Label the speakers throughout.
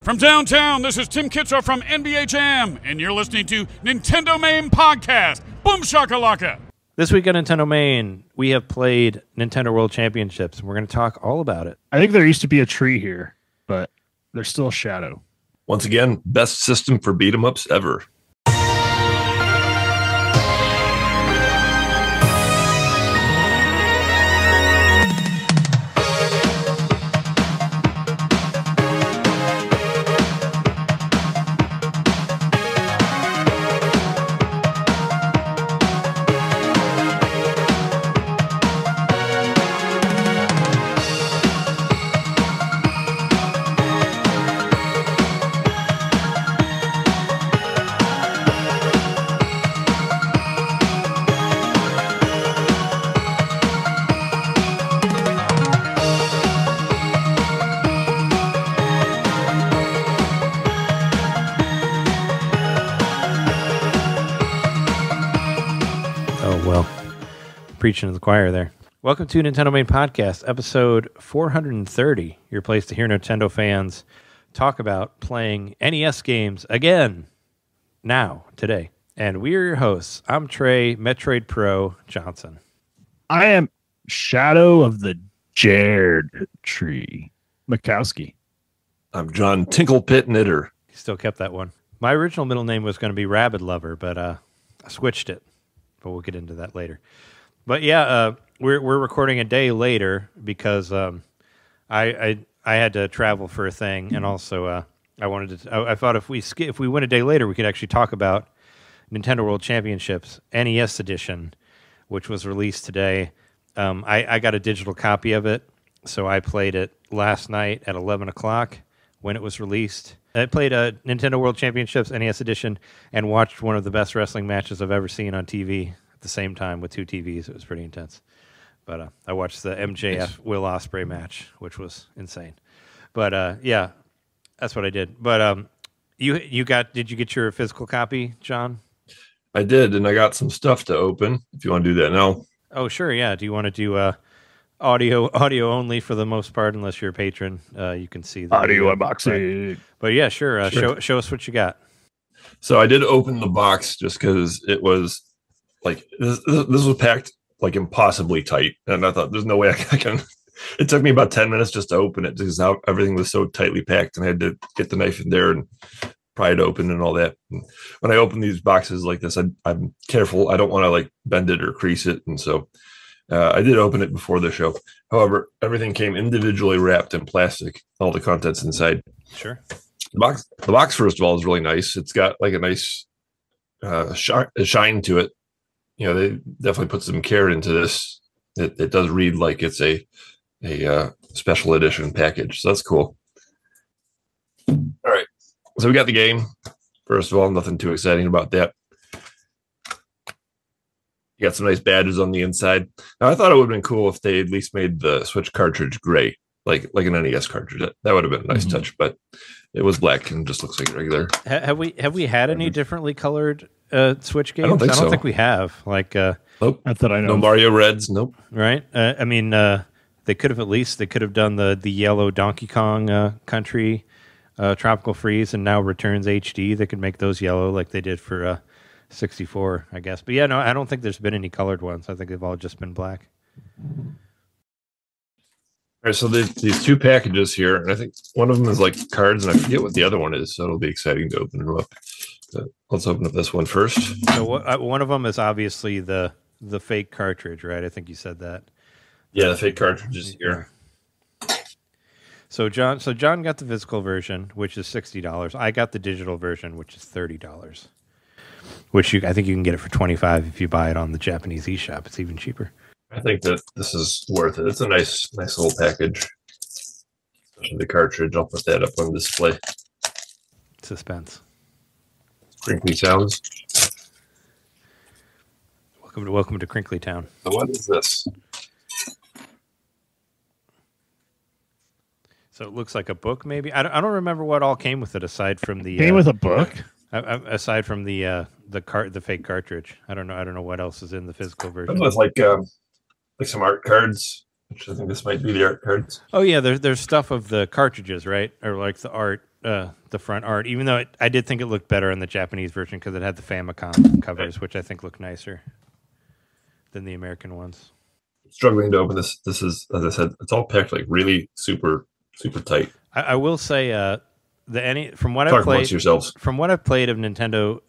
Speaker 1: From downtown, this is Tim Kitzer from NBA Jam, and you're listening to NintenDomain Podcast. Boom shakalaka!
Speaker 2: This week on NintenDomain, we have played Nintendo World Championships, and we're going to talk all about it.
Speaker 3: I think there used to be a tree here, but there's still a shadow.
Speaker 4: Once again, best system for beat-em-ups ever.
Speaker 2: Preaching to the choir there. Welcome to NintenDomain Podcast, episode 430, your place to hear Nintendo fans talk about playing NES games again, now, today. And we're your hosts. I'm Trey, Metroid Pro Johnson.
Speaker 3: I am Shadow of the ErdTree, Mikowski.
Speaker 4: I'm John Tinklepit Knitter.
Speaker 2: He still kept that one. My original middle name was going to be Rabbid Lover, but I switched it. But we'll get into that later. But yeah, we're recording a day later because I had to travel for a thing, and also I thought if we went a day later, we could actually talk about Nintendo World Championships NES Edition, which was released today. I got a digital copy of it, so I played it last night at 11 o'clock when it was released. I played Nintendo World Championships NES Edition and watched one of the best wrestling matches I've ever seen on TV. The same time with two TVs. It was pretty intense. But I watched the MJF Will Ospreay match, which was insane. But yeah, that's what I did. But did you get your physical copy, John?
Speaker 4: I did, and I got some stuff to open if you want to do that now.
Speaker 2: Oh, sure, yeah. Do you want to do audio only for the most part, unless you're a patron? You can see the
Speaker 3: audio unboxing.
Speaker 2: Right. But yeah, sure. Show us what you got.
Speaker 4: So I did open the box just because it was like this was packed like impossibly tight, and I thought there's no way I can. It took me about 10 minutes just to open it because everything was so tightly packed, and I had to get the knife in there and pry it open and all that. And when I open these boxes like this, I'm careful. I don't want to like bend it or crease it, and so I did open it before the show. However, everything came individually wrapped in plastic, all the contents inside.
Speaker 2: Sure.
Speaker 4: The box first of all is really nice. It's got like a nice shine to it. You know, they definitely put some care into this. It does read like it's a special edition package, so that's cool. All right, so we got the game. First of all, nothing too exciting about that. You got some nice badges on the inside. Now, I thought it would have been cool if they at least made the Switch cartridge gray, like an NES cartridge. That would have been a nice touch, but it was black and just looks like regular.
Speaker 2: Have we had any differently colored Switch games?
Speaker 4: I don't think
Speaker 2: we have. Like,
Speaker 4: nope.
Speaker 3: Not that I know.
Speaker 4: No Mario Reds. Nope.
Speaker 2: Right. I mean, they could have done the yellow Donkey Kong Country Tropical Freeze and now Returns HD. They could make those yellow like they did for 64, I guess. But yeah, no, I don't think there's been any colored ones. I think they've all just been black.
Speaker 4: All right, so these two packages here, and I think one of them is like cards, and I forget what the other one is, so it'll be exciting to open them up. But let's open up this one first.
Speaker 2: So one of them is obviously the fake cartridge, right? I think you said that.
Speaker 4: Yeah, the fake cartridge is here.
Speaker 2: So John got the physical version, which is $60. I got the digital version, which is $30. Which I think you can get it for $25 if you buy it on the Japanese eShop. It's even cheaper.
Speaker 4: I think that this is worth it. It's a nice little package. Especially the cartridge. I'll put that up on display.
Speaker 2: Suspense.
Speaker 4: Crinkly sounds.
Speaker 2: Welcome to Crinkly Town.
Speaker 4: So what is this?
Speaker 2: So it looks like a book, maybe. I don't remember what all came with it aside from the
Speaker 3: came with a book.
Speaker 2: Aside from the fake cartridge. I don't know what else is in the physical version.
Speaker 4: It was like some art cards, which I think this might be the art cards.
Speaker 2: Oh yeah, there's stuff of the cartridges, right? Or like the art the front art, even though I did think it looked better in the Japanese version because it had the Famicom covers, which I think look nicer than the American ones.
Speaker 4: Struggling to open this. This is, as I said, it's all packed like really super tight.
Speaker 2: I will say from what
Speaker 4: Talk
Speaker 2: I've played,
Speaker 4: amongst yourselves.
Speaker 2: From what I've played of Nintendo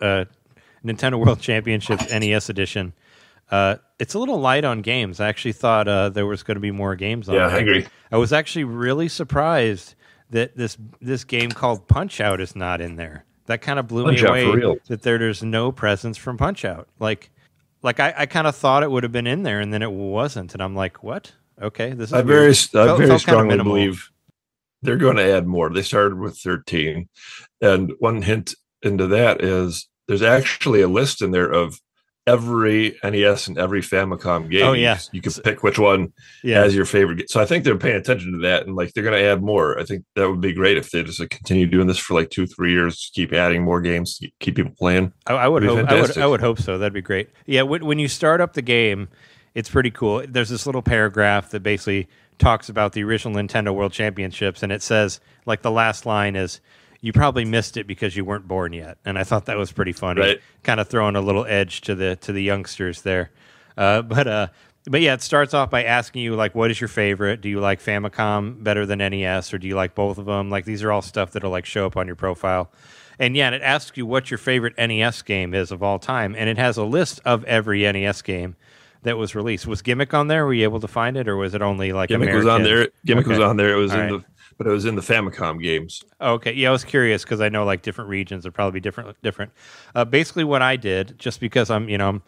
Speaker 2: World Championships NES edition, it's a little light on games. I actually thought there was going to be more games on
Speaker 4: Yeah,
Speaker 2: there.
Speaker 4: I agree.
Speaker 2: I was actually really surprised that this game called Punch-Out is not in there. That kind of blew me
Speaker 4: Punch-Out,
Speaker 2: away
Speaker 4: for real.
Speaker 2: that there's no presence from Punch-Out. Like I kind of thought it would have been in there, and then it wasn't. And I'm like, what? Okay, this is
Speaker 4: I
Speaker 2: weird.
Speaker 4: very strongly
Speaker 2: minimal.
Speaker 4: believe they're going to add more. They started with 13. And one hint into that is there's actually a list in there of every NES and every Famicom game.
Speaker 2: Oh, yeah.
Speaker 4: You can pick which one as your favorite. So I think they're paying attention to that, and like they're going to add more. I think that would be great if they just continue doing this for like 2-3 years, keep adding more games, keep people playing.
Speaker 2: I would hope so. That'd be great. Yeah, when you start up the game, it's pretty cool. There's this little paragraph that basically talks about the original Nintendo World Championships, and it says, like, the last line is, "You probably missed it because you weren't born yet." And I thought that was pretty funny,
Speaker 4: right?
Speaker 2: Kind of throwing a little edge to the youngsters there. But yeah, it starts off by asking you, like, what is your favorite? Do you like Famicom better than NES, or do you like both of them? Like, these are all stuff that'll like show up on your profile. And yeah, and it asks you what your favorite NES game is of all time, and it has a list of every NES game that was released. Was Gimmick on there? Were you able to find it, or was it only like
Speaker 4: Gimmick
Speaker 2: American?
Speaker 4: was on there. Gimmick was on there. It was but it was in the Famicom games.
Speaker 2: Okay, yeah, I was curious because I know like different regions would probably be different. Basically, what I did, just because I'm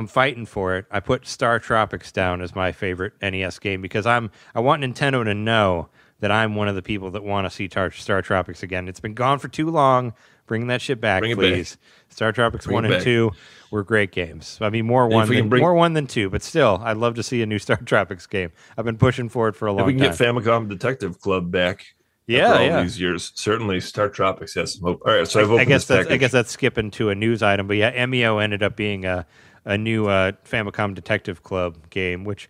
Speaker 2: fighting for it, I put Star Tropics down as my favorite NES game because I want Nintendo to know that I'm one of the people that want to see Star Tropics again. It's been gone for too long. Bring that shit back, please. Star Tropics 1 and 2 were great games. I mean, more one than 2, but still, I'd love to see a new Star Tropics game. I've been pushing for it for a long time.
Speaker 4: If we can get Famicom Detective Club back, all these years, certainly Star Tropics has some hope. All right, so I guess
Speaker 2: that's skipping to a news item, but yeah, MEO ended up being a new Famicom Detective Club game, which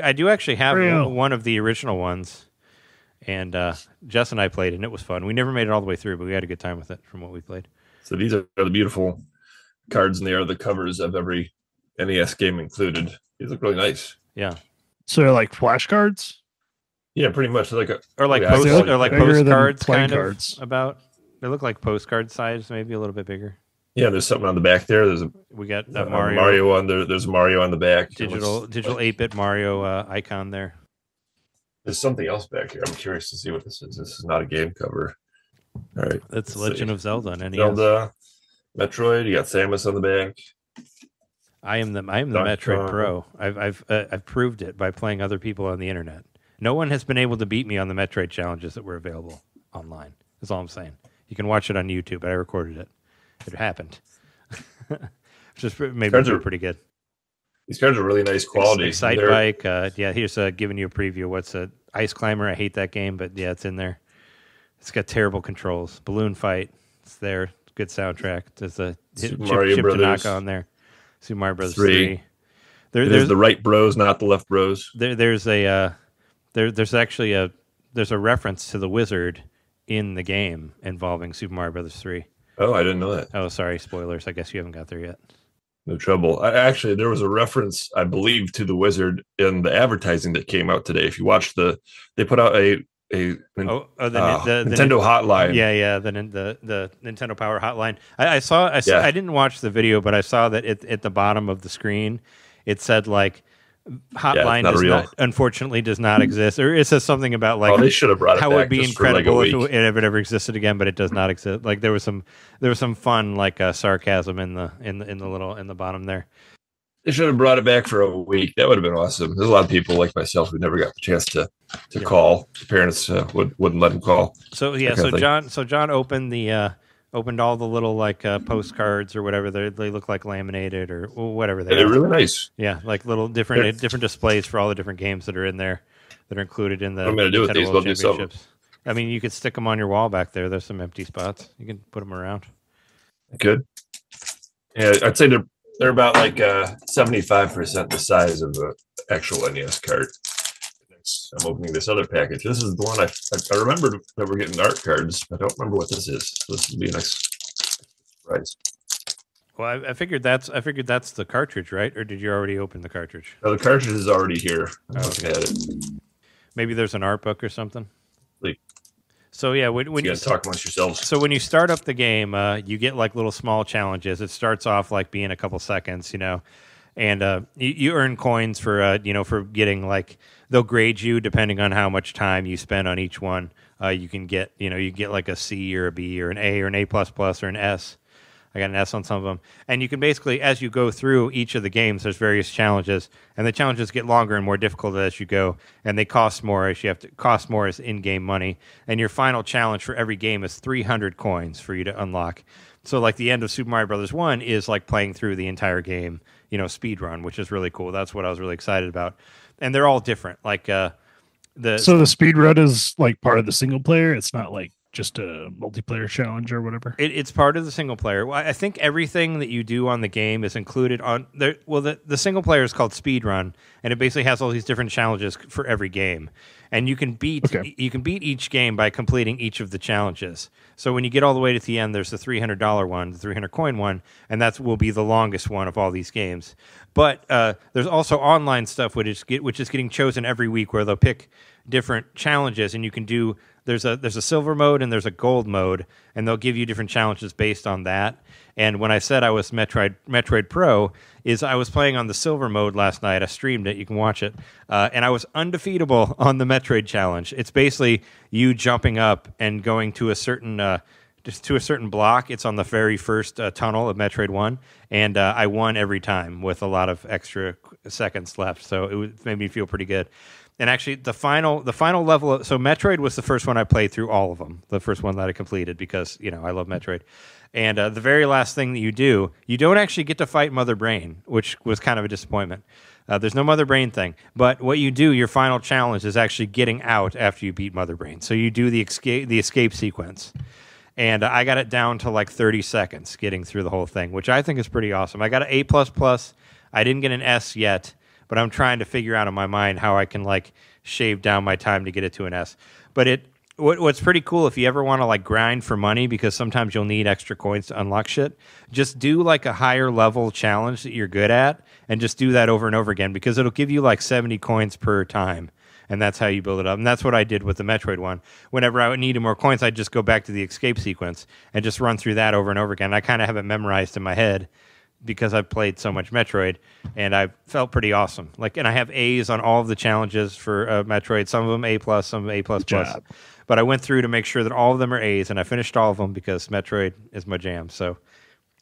Speaker 2: I do actually have one of the original ones. And Jess and I played, and it was fun. We never made it all the way through, but we had a good time with it from what we played.
Speaker 4: So these are the beautiful cards, and they are the covers of every NES game included. These look really nice.
Speaker 2: Yeah.
Speaker 3: So they're like flashcards?
Speaker 4: Yeah, pretty much. Like
Speaker 2: postcards kind of about. They look like postcard size, maybe a little bit bigger.
Speaker 4: Yeah, there's something on the back there.
Speaker 2: We got
Speaker 4: Mario on there. There's Mario on the back.
Speaker 2: Digital 8-bit Mario icon there.
Speaker 4: There's something else back here. I'm curious to see what this is. This is not a game cover. All right.
Speaker 2: That's Legend of Zelda on NES.
Speaker 4: Zelda, Metroid. You got Samus on the back.
Speaker 2: I am the Metroid Pro. I've proved it by playing other people on the internet. No one has been able to beat me on the Metroid challenges that were available online. That's all I'm saying. You can watch it on YouTube. I recorded it. It happened. Just maybe pretty good.
Speaker 4: These cards are really nice quality.
Speaker 2: Excite Bike. Here's giving you a preview of what's Ice Climber. I hate that game, but yeah, it's in there. It's got terrible controls. Balloon Fight. It's there. Good soundtrack. There's a Chip Tanaka on there. Super Mario Brothers 3.
Speaker 4: There's the right bros, not the left bros.
Speaker 2: There's actually a reference to the wizard in the game involving Super Mario Brothers 3.
Speaker 4: Oh, I didn't know that.
Speaker 2: Oh, sorry, spoilers. I guess you haven't got there yet.
Speaker 4: No trouble. Actually, there was a reference, I believe, to the wizard in the advertising that came out today. If you watch they put out the Nintendo hotline.
Speaker 2: Yeah, the Nintendo Power hotline. I didn't watch the video, but I saw that at the bottom of the screen, it said like hotline unfortunately does not exist, or it says something about like
Speaker 4: they should have brought it
Speaker 2: how
Speaker 4: back.
Speaker 2: It would be incredible if it ever existed again, but it does not exist. Like there was some fun like sarcasm in the bottom there.
Speaker 4: They should have brought it back for a week. That would have been awesome. There's a lot of people like myself who never got the chance to call. The parents wouldn't let them call.
Speaker 2: So John opened all the little like postcards or whatever. They look like laminated or whatever they are.
Speaker 4: They're really nice.
Speaker 2: Yeah, like little different displays for all the different games that are in there that are included in the.
Speaker 4: What I'm going to do with these? We'll do something.
Speaker 2: I mean, you could stick them on your wall back there. There's some empty spots. You can put them around.
Speaker 4: Good. Yeah, I'd say they're about like 75% the size of the actual NES card. packets. I'm opening this other package. This is the one I remember that we're getting art cards. I don't remember what this is. So this will be a nice surprise.
Speaker 2: Well, I figured that's the cartridge, right? Or did you already open the cartridge?
Speaker 4: No, the cartridge is already here. I'm looking at it.
Speaker 2: Maybe there's an art book or something.
Speaker 4: Like,
Speaker 2: so yeah, when
Speaker 4: you
Speaker 2: you
Speaker 4: guys talk amongst yourselves.
Speaker 2: So when you start up the game, you get like little small challenges. It starts off like being a couple seconds, and you earn coins for for getting like they'll grade you depending on how much time you spend on each one. You can get you get like a C or a B or an A or an A++ or an S. I got an S on some of them. And you can basically, as you go through each of the games, there's various challenges, and the challenges get longer and more difficult as you go, and they cost more as you have to cost more as in-game money. And your final challenge for every game is 300 coins for you to unlock. So like the end of Super Mario Brothers 1 is like playing through the entire game, speed run, which is really cool. That's what I was really excited about. And they're all different. Like
Speaker 3: so the speed run is like part of the single player. It's not like just a multiplayer challenge or whatever.
Speaker 2: It's part of the single player. Well, I think everything that you do on the game is included on there. Well, the single player is called Speedrun, and it basically has all these different challenges for every game. And you can beat each game by completing each of the challenges. So when you get all the way to the end, there's the $300 one, the 300 coin one, and that will be the longest one of all these games. But there's also online stuff which is getting chosen every week, where they'll pick different challenges, and you can do. There's a silver mode and there's a gold mode, and they'll give you different challenges based on that. And when I said I was Metroid Pro, is I was playing on the silver mode last night. I streamed it. You can watch it. And I was undefeatable on the Metroid challenge. It's basically you jumping up and going to a certain block. It's on the very first tunnel of Metroid 1, and I won every time with a lot of extra seconds left. So it made me feel pretty good. And actually, the final level so Metroid was the first one I played through all of them. The first one that I completed because I love Metroid. And the very last thing that you do, you don't actually get to fight Mother Brain, which was kind of a disappointment. There's no Mother Brain thing, but what you do, your final challenge is actually getting out after you beat Mother Brain. So you do the escape sequence. And I got it down to like 30 seconds getting through the whole thing, which I think is pretty awesome. I got an A++. I didn't get an S yet, but I'm trying to figure out in my mind how I can like shave down my time to get it to an S. But what's pretty cool, if you ever want to like grind for money, because sometimes you'll need extra coins to unlock shit, just do like a higher level challenge that you're good at, and just do that over and over again, because it'll give you like 70 coins per time. And that's how you build it up. And that's what I did with the Metroid one. Whenever I needed more coins, I'd just go back to the escape sequence and just run through that over and over again. I kind of have it memorized in my head because I've played so much Metroid, and I felt pretty awesome. And I have A's on all of the challenges for Metroid. Some of them A+, some of them A++. But I went through to make sure that all of them are A's, and I finished all of them because Metroid is my jam. So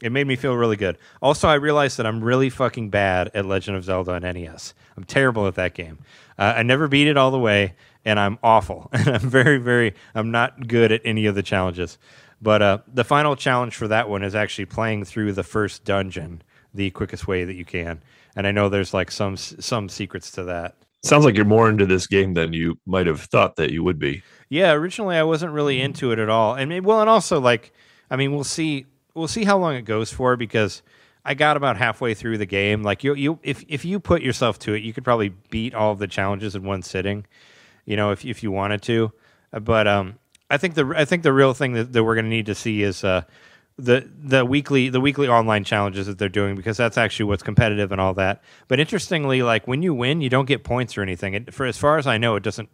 Speaker 2: it made me feel really good. Also, I realized that I'm really fucking bad at Legend of Zelda on NES. I'm terrible at that game. I never beat it all the way, and I'm awful. And I'm not good at any of the challenges. But the final challenge for that one is actually playing through the first dungeon the quickest way that you can. And I know there's like some secrets to that.
Speaker 4: Sounds like you're more into this game than you might have thought that you would be.
Speaker 2: Yeah, originally I wasn't really into it at all. And and also we'll see how long it goes for, because I got about halfway through the game. Like if you put yourself to it, you could probably beat all of the challenges in one sitting, if you wanted to. But I think the real thing that we're going to need to see is the weekly online challenges that they're doing, because that's actually what's competitive and all that. But interestingly, like when you win, you don't get points or anything. For as far as I know, it doesn't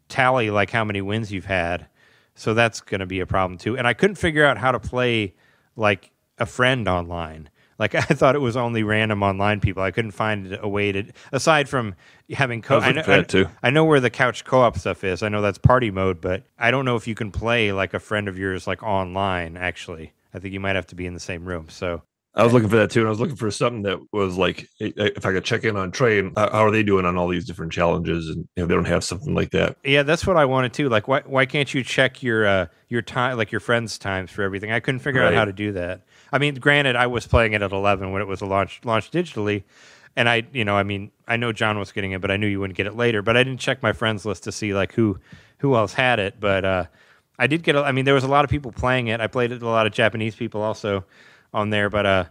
Speaker 2: tally like how many wins you've had. So that's going to be a problem too. And I couldn't figure out how to play like a friend online. Like I thought it was only random online people. I couldn't find a way to, aside from having I know where the couch co-op stuff is. I know that's party mode, but I don't know if you can play like a friend of yours like online. Actually, I think you might have to be in the same room. So
Speaker 4: I was looking for that too, and I was looking for something that was like, if I could check in on Trey, and how are they doing on all these different challenges, and they don't have something like that.
Speaker 2: Yeah, that's what I wanted too. Like, why can't you check your time, like your friends' times for everything? I couldn't figure out how to do that. I mean, granted, I was playing it at 11 when it was launched digitally, and I know John was getting it, but I knew you wouldn't get it later. But I didn't check my friends list to see like who else had it. But I did get. There was a lot of people playing it. I played it with a lot of Japanese people also on there, but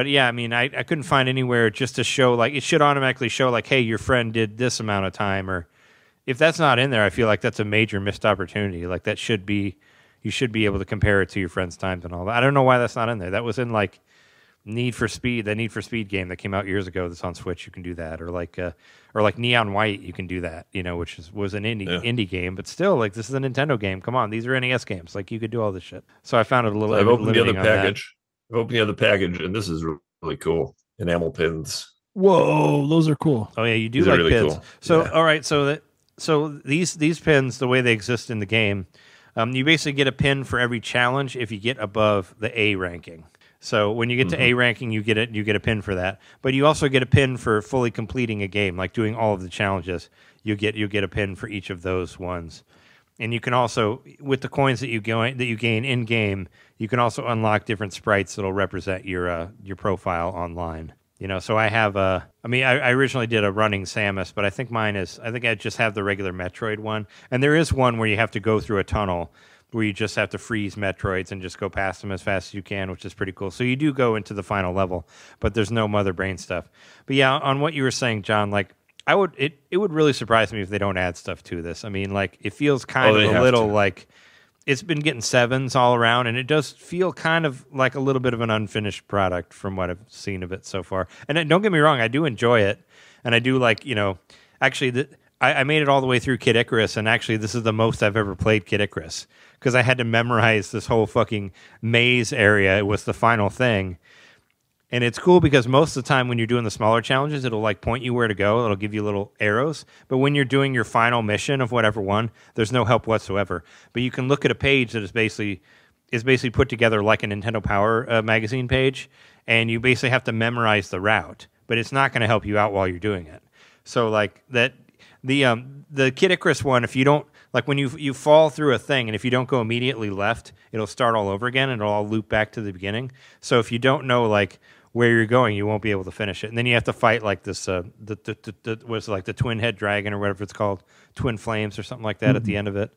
Speaker 2: yeah, I couldn't find anywhere just to show, like, it should automatically show like, hey, your friend did this amount of time, or if that's not in there, I feel like that's a major missed opportunity. Like that should be, you should be able to compare it to your friend's times and all that. I don't know why that's not in there. That was in like Need for Speed, the Need for Speed game that came out years ago that's on Switch. You can do that, or like Neon White, you can do that. You know, which was an indie game, but still, like this is a Nintendo game. Come on, these are NES games. Like you could do all this shit. So I found it a little.
Speaker 4: I've opened the other package. I've opened the other package, and this is really cool. Enamel pins.
Speaker 3: Whoa, those are cool.
Speaker 2: Oh yeah, you do
Speaker 4: These
Speaker 2: like
Speaker 4: really
Speaker 2: pins.
Speaker 4: cool.
Speaker 2: So
Speaker 4: Yeah.
Speaker 2: all right, so these pins, the way they exist in the game, you basically get a pin for every challenge if you get above the A ranking. So when you get to A ranking, you get a pin for that. But you also get a pin for fully completing a game, like doing all of the challenges. You get a pin for each of those ones. And you can also, with the coins that you gain in game, you can also unlock different sprites that'll represent your profile online. You know, so I have I originally did a running Samus, but I think I just have the regular Metroid one. And there is one where you have to go through a tunnel where you just have to freeze Metroids and just go past them as fast as you can, which is pretty cool. So you do go into the final level, but there's no Mother Brain stuff. But yeah, on what you were saying, John, like it would really surprise me if they don't add stuff to this. I mean, like it feels kind of a little like it's been getting 7s all around, and it does feel kind of like a little bit of an unfinished product from what I've seen of it so far. And don't get me wrong, I do enjoy it, and I do like, you know, actually I made it all the way through Kid Icarus, and actually this is the most I've ever played Kid Icarus, because I had to memorize this whole fucking maze area. It was the final thing. And it's cool because most of the time when you're doing the smaller challenges, it'll like point you where to go. It'll give you little arrows. But when you're doing your final mission of whatever one, there's no help whatsoever. But you can look at a page that is basically put together like a Nintendo Power magazine page, and you basically have to memorize the route. But it's not going to help you out while you're doing it. So like that, the Kid Icarus one, if you don't, like when you fall through a thing, and if you don't go immediately left, it'll start all over again, and it'll all loop back to the beginning. So if you don't know like where you're going, you won't be able to finish it. And then you have to fight like this, was like the twin head dragon or whatever it's called, Twin Flames or something like that at the end of it.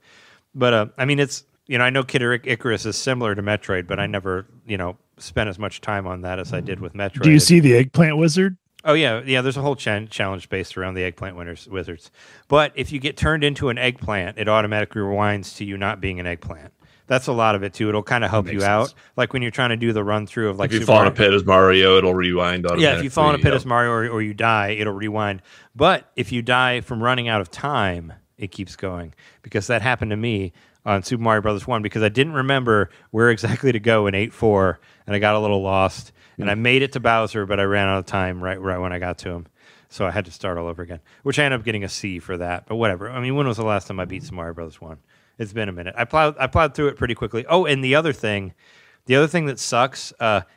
Speaker 2: But I mean, it's, you know, I know Kid Icarus is similar to Metroid, but I never, you know, spent as much time on that as I did with Metroid.
Speaker 3: Do you see the Eggplant Wizard?
Speaker 2: Oh, yeah. Yeah, there's a whole challenge based around the Eggplant Wizards. But if you get turned into an eggplant, it automatically rewinds to you not being an eggplant. That's a lot of it, too. It'll kind of help you out. Like when you're trying to do the run-through of like...
Speaker 4: If you fall in a pit as Mario, it'll rewind automatically.
Speaker 2: Yeah, if you fall in a pit as Mario or you die, it'll rewind. But if you die from running out of time, it keeps going. Because that happened to me on Super Mario Bros. 1, because I didn't remember where exactly to go in 8-4, and I got a little lost. And I made it to Bowser, but I ran out of time right when I got to him. So I had to start all over again, which I ended up getting a C for that. But whatever. I mean, when was the last time I beat Super Mario Bros. 1? It's been a minute. I plowed through it pretty quickly. Oh, and the other thing that sucks,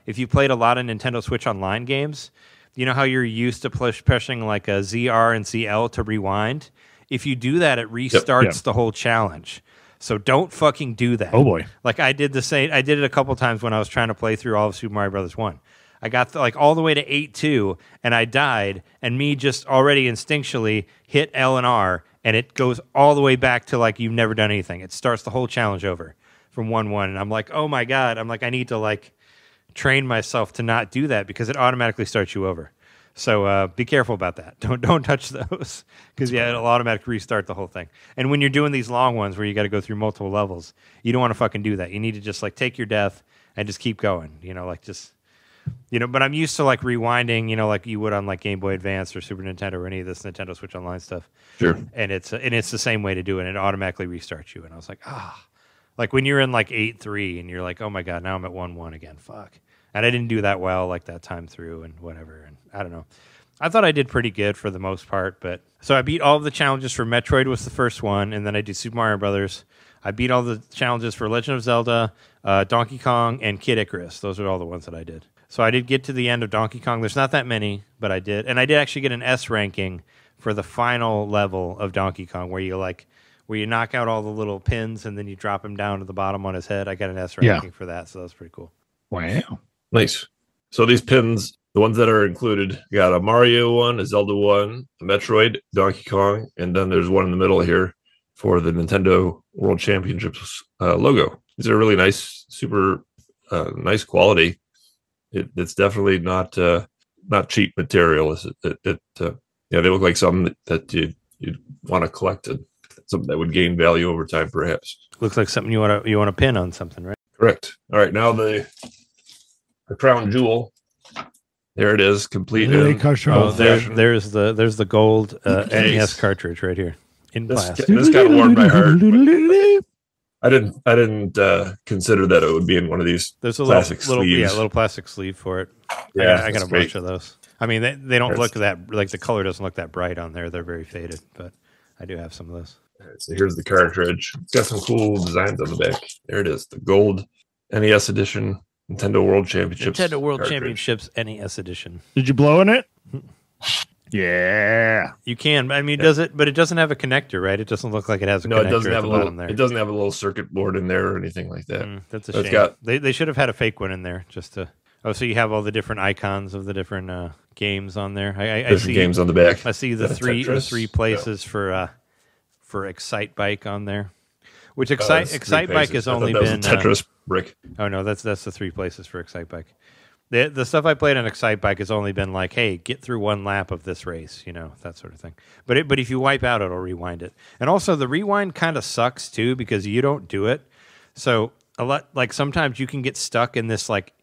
Speaker 2: if you played a lot of Nintendo Switch Online games, you know how you're used to pressing like a ZR and ZL to rewind? If you do that, it restarts the whole challenge. So don't fucking do that.
Speaker 3: Oh boy!
Speaker 2: Like I did the same. I did it a couple times when I was trying to play through all of Super Mario Brothers 1. I got like all the way to 8-2, and I died. And me just already instinctually hit L and R, and it goes all the way back to like you've never done anything. It starts the whole challenge over from 1-1, and I'm like, oh my god! I'm like, I need to like train myself to not do that because it automatically starts you over. So be careful about that. Don't touch those because it'll automatically restart the whole thing. And when you're doing these long ones where you got to go through multiple levels, you don't want to fucking do that. You need to just like take your death and just keep going. You know, like just, you know. But I'm used to like rewinding, you know, like you would on like Game Boy Advance or Super Nintendo or any of this Nintendo Switch Online stuff.
Speaker 4: Sure.
Speaker 2: And it's the same way to do it. And it automatically restarts you. And I was like, like when you're in like 8-3 and you're like, oh my god, now I'm at 1-1 again. Fuck. And I didn't do that well like that time through and whatever. And I don't know. I thought I did pretty good for the most part. But so I beat all of the challenges for Metroid was the first one. And then I did Super Mario Brothers. I beat all the challenges for Legend of Zelda, Donkey Kong, and Kid Icarus. Those are all the ones that I did. So I did get to the end of Donkey Kong. There's not that many, but I did. And I did actually get an S ranking for the final level of Donkey Kong where you knock out all the little pins and then you drop him down to the bottom on his head. I got an S ranking for that. So that was pretty cool.
Speaker 3: Wow.
Speaker 4: Nice. So these pins, the ones that are included, you got a Mario one, a Zelda one, a Metroid, Donkey Kong, and then there's one in the middle here for the Nintendo World Championships logo. These are really nice, super nice quality. It's definitely not cheap material. They look like something that you'd want to collect it. Something that would gain value over time, perhaps.
Speaker 2: Looks like something you want to pin on something, right?
Speaker 4: Correct. All right, now the crown jewel. There it is, complete.
Speaker 2: There's the gold NES cartridge right here in plastic.
Speaker 4: This kind of warmed my heart. I didn't consider that it would be in one of these.
Speaker 2: There's a
Speaker 4: plastic
Speaker 2: little
Speaker 4: sleeves.
Speaker 2: little plastic sleeve for it.
Speaker 4: Yeah,
Speaker 2: I got a bunch of those. I mean, they don't look that, like the color doesn't look that bright on there. They're very faded, but I do have some of those.
Speaker 4: All right, so here's the cartridge. It's got some cool designs on the back. There it is, the gold NES edition. Nintendo World Championships.
Speaker 2: Nintendo World
Speaker 4: cartridge.
Speaker 2: Championships NES edition.
Speaker 3: Did you blow in it? Yeah,
Speaker 2: you can. I mean, does it? But it doesn't have a connector, right? It doesn't look like it has a connector.
Speaker 4: It doesn't have
Speaker 2: at the
Speaker 4: a little.
Speaker 2: bottom there.
Speaker 4: It doesn't have a little circuit board in there or anything like that.
Speaker 2: That's a shame. They should have had a fake one in there just to. Oh, so you have all the different icons of the different games on there. I see
Speaker 4: games on the back.
Speaker 2: I see the three places for Excite Bike on there. Which Excite Bike has only been
Speaker 4: Tetris brick.
Speaker 2: Oh no, that's the 3 places for Excite Bike. The stuff I played on Excite Bike has only been like, hey, get through one lap of this race, that sort of thing. But if you wipe out, it'll rewind it. And also the rewind kind of sucks too because you don't do it. So sometimes you can get stuck in this like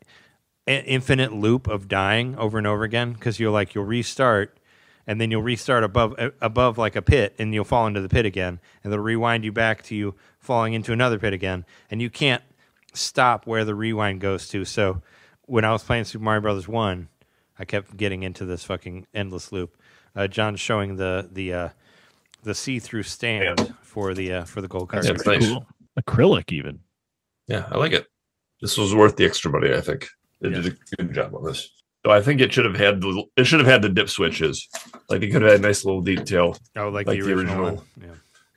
Speaker 2: infinite loop of dying over and over again because you'll restart. And then you'll restart above like a pit, and you'll fall into the pit again, and they'll rewind you back to you falling into another pit again, and you can't stop where the rewind goes to. So when I was playing Super Mario Brothers 1, I kept getting into this fucking endless loop. John's showing the see-through stand for the gold card.
Speaker 4: Yeah, it's nice.
Speaker 3: Cool. Acrylic even.
Speaker 4: Yeah, I like it. This was worth the extra money. I think they did a good job on this. So I think it should have had the dip switches. Like it could have had a nice little detail.
Speaker 2: Oh, like the original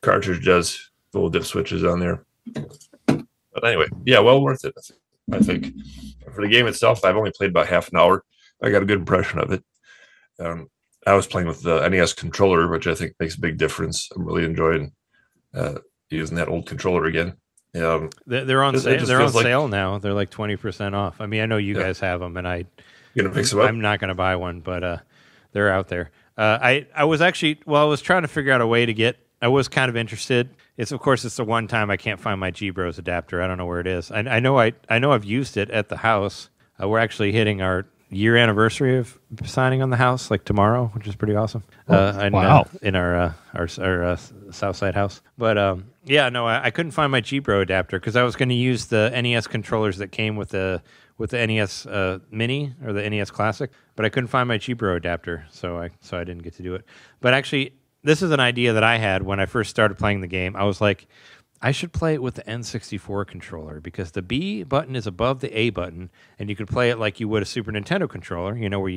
Speaker 4: cartridge does. Little dip switches on there. But anyway, yeah, well worth it. I think for the game itself, I've only played about half an hour. I got a good impression of it. I was playing with the NES controller, which I think makes a big difference. I'm really enjoying using that old controller again.
Speaker 2: They're on sale. They're on sale now. They're like 20% off. I mean, I know you guys have them, and
Speaker 4: you gonna pick some up?
Speaker 2: I'm not gonna buy one, but they're out there. I was trying to figure out a way to get. I was kind of interested. It's the one time I can't find my G-Bros adapter. I don't know where it is. I know I've used it at the house. We're actually hitting our year anniversary of signing on the house like tomorrow, which is pretty awesome.
Speaker 3: Wow!
Speaker 2: In our South Side house, but I couldn't find my G-Bro adapter because I was going to use the NES controllers that came with the NES Mini or the NES Classic, but I couldn't find my G-Bro adapter, so I didn't get to do it. But actually, this is an idea that I had when I first started playing the game. I was like, I should play it with the N64 controller because the B button is above the A button, and you could play it like you would a Super Nintendo controller, where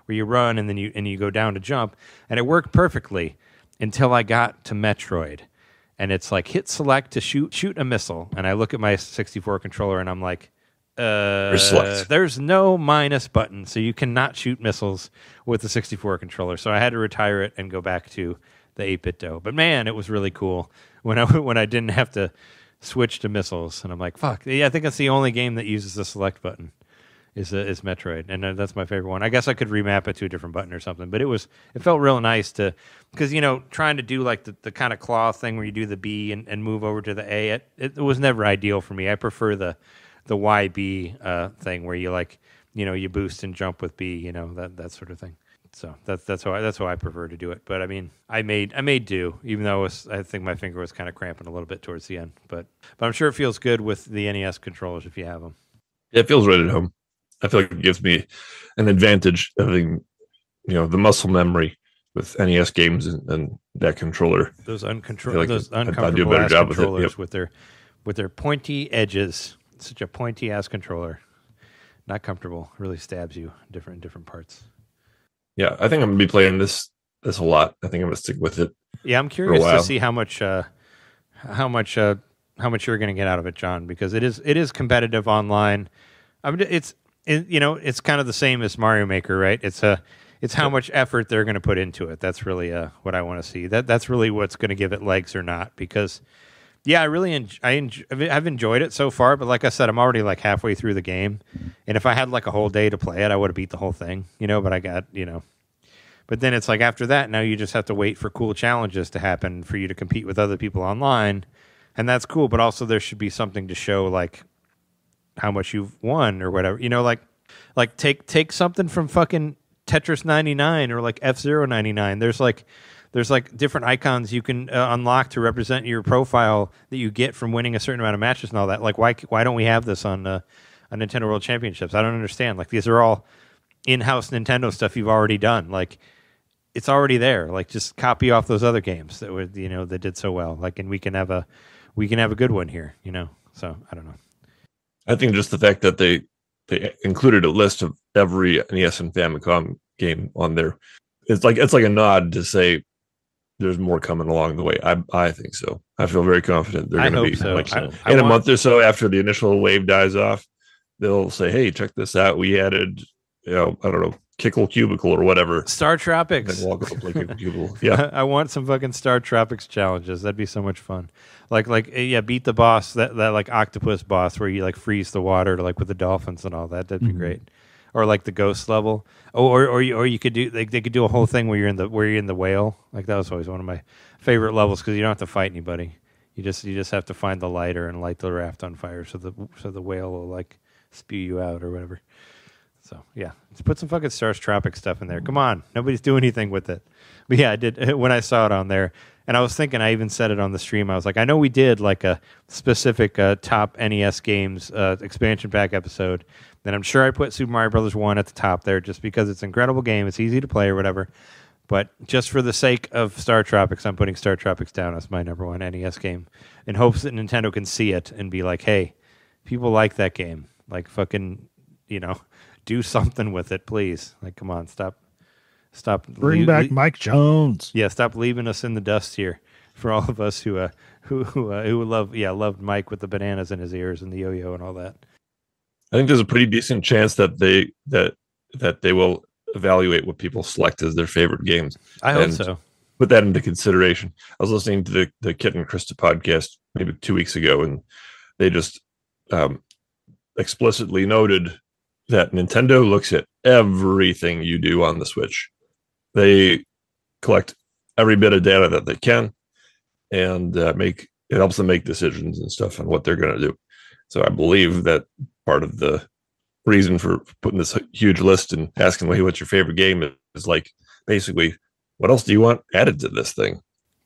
Speaker 2: you run and then you go down to jump, and it worked perfectly until I got to Metroid, and it's like hit select to shoot a missile, and I look at my 64 controller and I'm like, there's no minus button, so you cannot shoot missiles with the 64 controller. So I had to retire it and go back to the 8-bit DOE. But man, it was really cool when I didn't have to switch to missiles. And I'm like, fuck. Yeah, I think that's the only game that uses the select button is Metroid, and that's my favorite one. I guess I could remap it to a different button or something, but it felt real nice because trying to do like the kind of claw thing where you do the B and move over to the A. It was never ideal for me. I prefer the YB thing where you you boost and jump with B, that sort of thing. So that's how I prefer to do it. But I mean, I made do, even though I think my finger was kind of cramping a little bit towards the end. But I'm sure it feels good with the NES controllers if you have them.
Speaker 4: Yeah, it feels right at home. I feel like it gives me an advantage having the muscle memory with NES games and that controller.
Speaker 2: Those
Speaker 4: I'd
Speaker 2: uncomfortable
Speaker 4: do a better job
Speaker 2: controllers
Speaker 4: with it.
Speaker 2: with their pointy edges. Such a pointy ass controller. Not comfortable. Really stabs you in different parts.
Speaker 4: Yeah, I think I'm gonna be playing this a lot. I think I'm gonna stick with it.
Speaker 2: Yeah, I'm curious to see how much you're gonna get out of it, John, because it is competitive online. I mean, it's kind of the same as Mario Maker, right? It's how much effort they're gonna put into it. That's really what I want to see. That's really what's gonna give it legs or not, because. Yeah, I've enjoyed it so far, but like I said, I'm already like halfway through the game, and if I had like a whole day to play it, I would have beat the whole thing, But I got But then it's like after that, now you just have to wait for cool challenges to happen for you to compete with other people online. And that's cool, but also there should be something to show like how much you've won or whatever. You know, like take something from fucking Tetris 99 or like F-Zero 99. There's like different icons you can unlock to represent your profile that you get from winning a certain amount of matches and all that. Like why don't we have this on Nintendo World Championships? I don't understand. Like these are all in-house Nintendo stuff you've already done. Like it's already there. Like just copy off those other games that were, you know, that did so well. Like, and we can have a good one here, you know? So I don't know.
Speaker 4: I think just the fact that they included a list of every NES and Famicom game on there. It's like a nod to say there's more coming along the way. I think so. I feel very confident they're going to be
Speaker 2: so.
Speaker 4: like in a month or so after the initial wave dies off, they'll say, "Hey, check this out. We added, you know, I don't know, Kickle Cubicle or whatever.
Speaker 2: Star Tropics.
Speaker 4: And walk up and play Kickle Cubicle." Yeah,
Speaker 2: I want some fucking Star Tropics challenges. That'd be so much fun. Like yeah, beat the boss, that like octopus boss where you like freeze the water to like with the dolphins and all that. That'd be great. Or like the ghost level. Or you could do like they could do a whole thing where you're in the whale. Like that was always one of my favorite levels because you don't have to fight anybody. You just have to find the lighter and light the raft on fire so the whale will like spew you out or whatever. So yeah, let's put some fucking Star Tropics stuff in there. Come on, nobody's doing anything with it. But yeah, I did when I saw it on there, and I was thinking. I even said it on the stream. I was like, I know we did like a specific top NES games expansion pack episode. Then I'm sure I put Super Mario Brothers 1 at the top there just because it's an incredible game. It's easy to play or whatever. But just for the sake of Star Tropics, I'm putting Star Tropics down as my number one NES game in hopes that Nintendo can see it and be like, hey, people like that game. Like fucking, you know, do something with it, please. Like, come on, stop.
Speaker 3: Bring back Mike Jones.
Speaker 2: Yeah, stop leaving us in the dust here. For all of us who loved Mike with the bananas in his ears and the yo-yo and all that.
Speaker 4: I think there's a pretty decent chance that they will evaluate what people select as their favorite games.
Speaker 2: I hope so.
Speaker 4: Put that into consideration. I was listening to the Kit and Krista podcast maybe 2 weeks ago, and they just explicitly noted that Nintendo looks at everything you do on the Switch. They collect every bit of data that they can, and it helps them make decisions and stuff on what they're going to do. So I believe that part of the reason for putting this huge list and asking, hey, what's your favorite game is like basically, what else do you want added to this thing?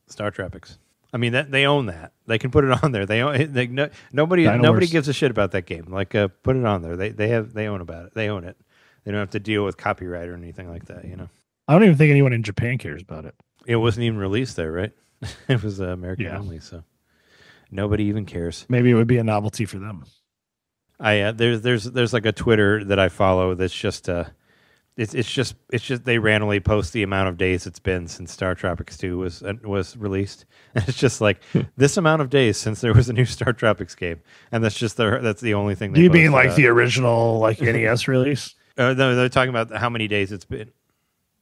Speaker 2: Star Tropics. I mean, they own that. They can put it on there. Nobody gives a shit about that game. Like, put it on there. They own about it. They own it. They don't have to deal with copyright or anything like that. You know.
Speaker 3: I don't even think anyone in Japan cares about it.
Speaker 2: It wasn't even released there, right? It was American only, so nobody even cares.
Speaker 3: Maybe it would be a novelty for them.
Speaker 2: There's like a Twitter that I follow that's just it's just they randomly post the amount of days it's been since Star Tropics 2 was released. And it's just like this amount of days since there was a new Star Tropics game, and that's the only thing.
Speaker 3: Do you mean like the original like NES release?
Speaker 2: No, they're talking about how many days it's been.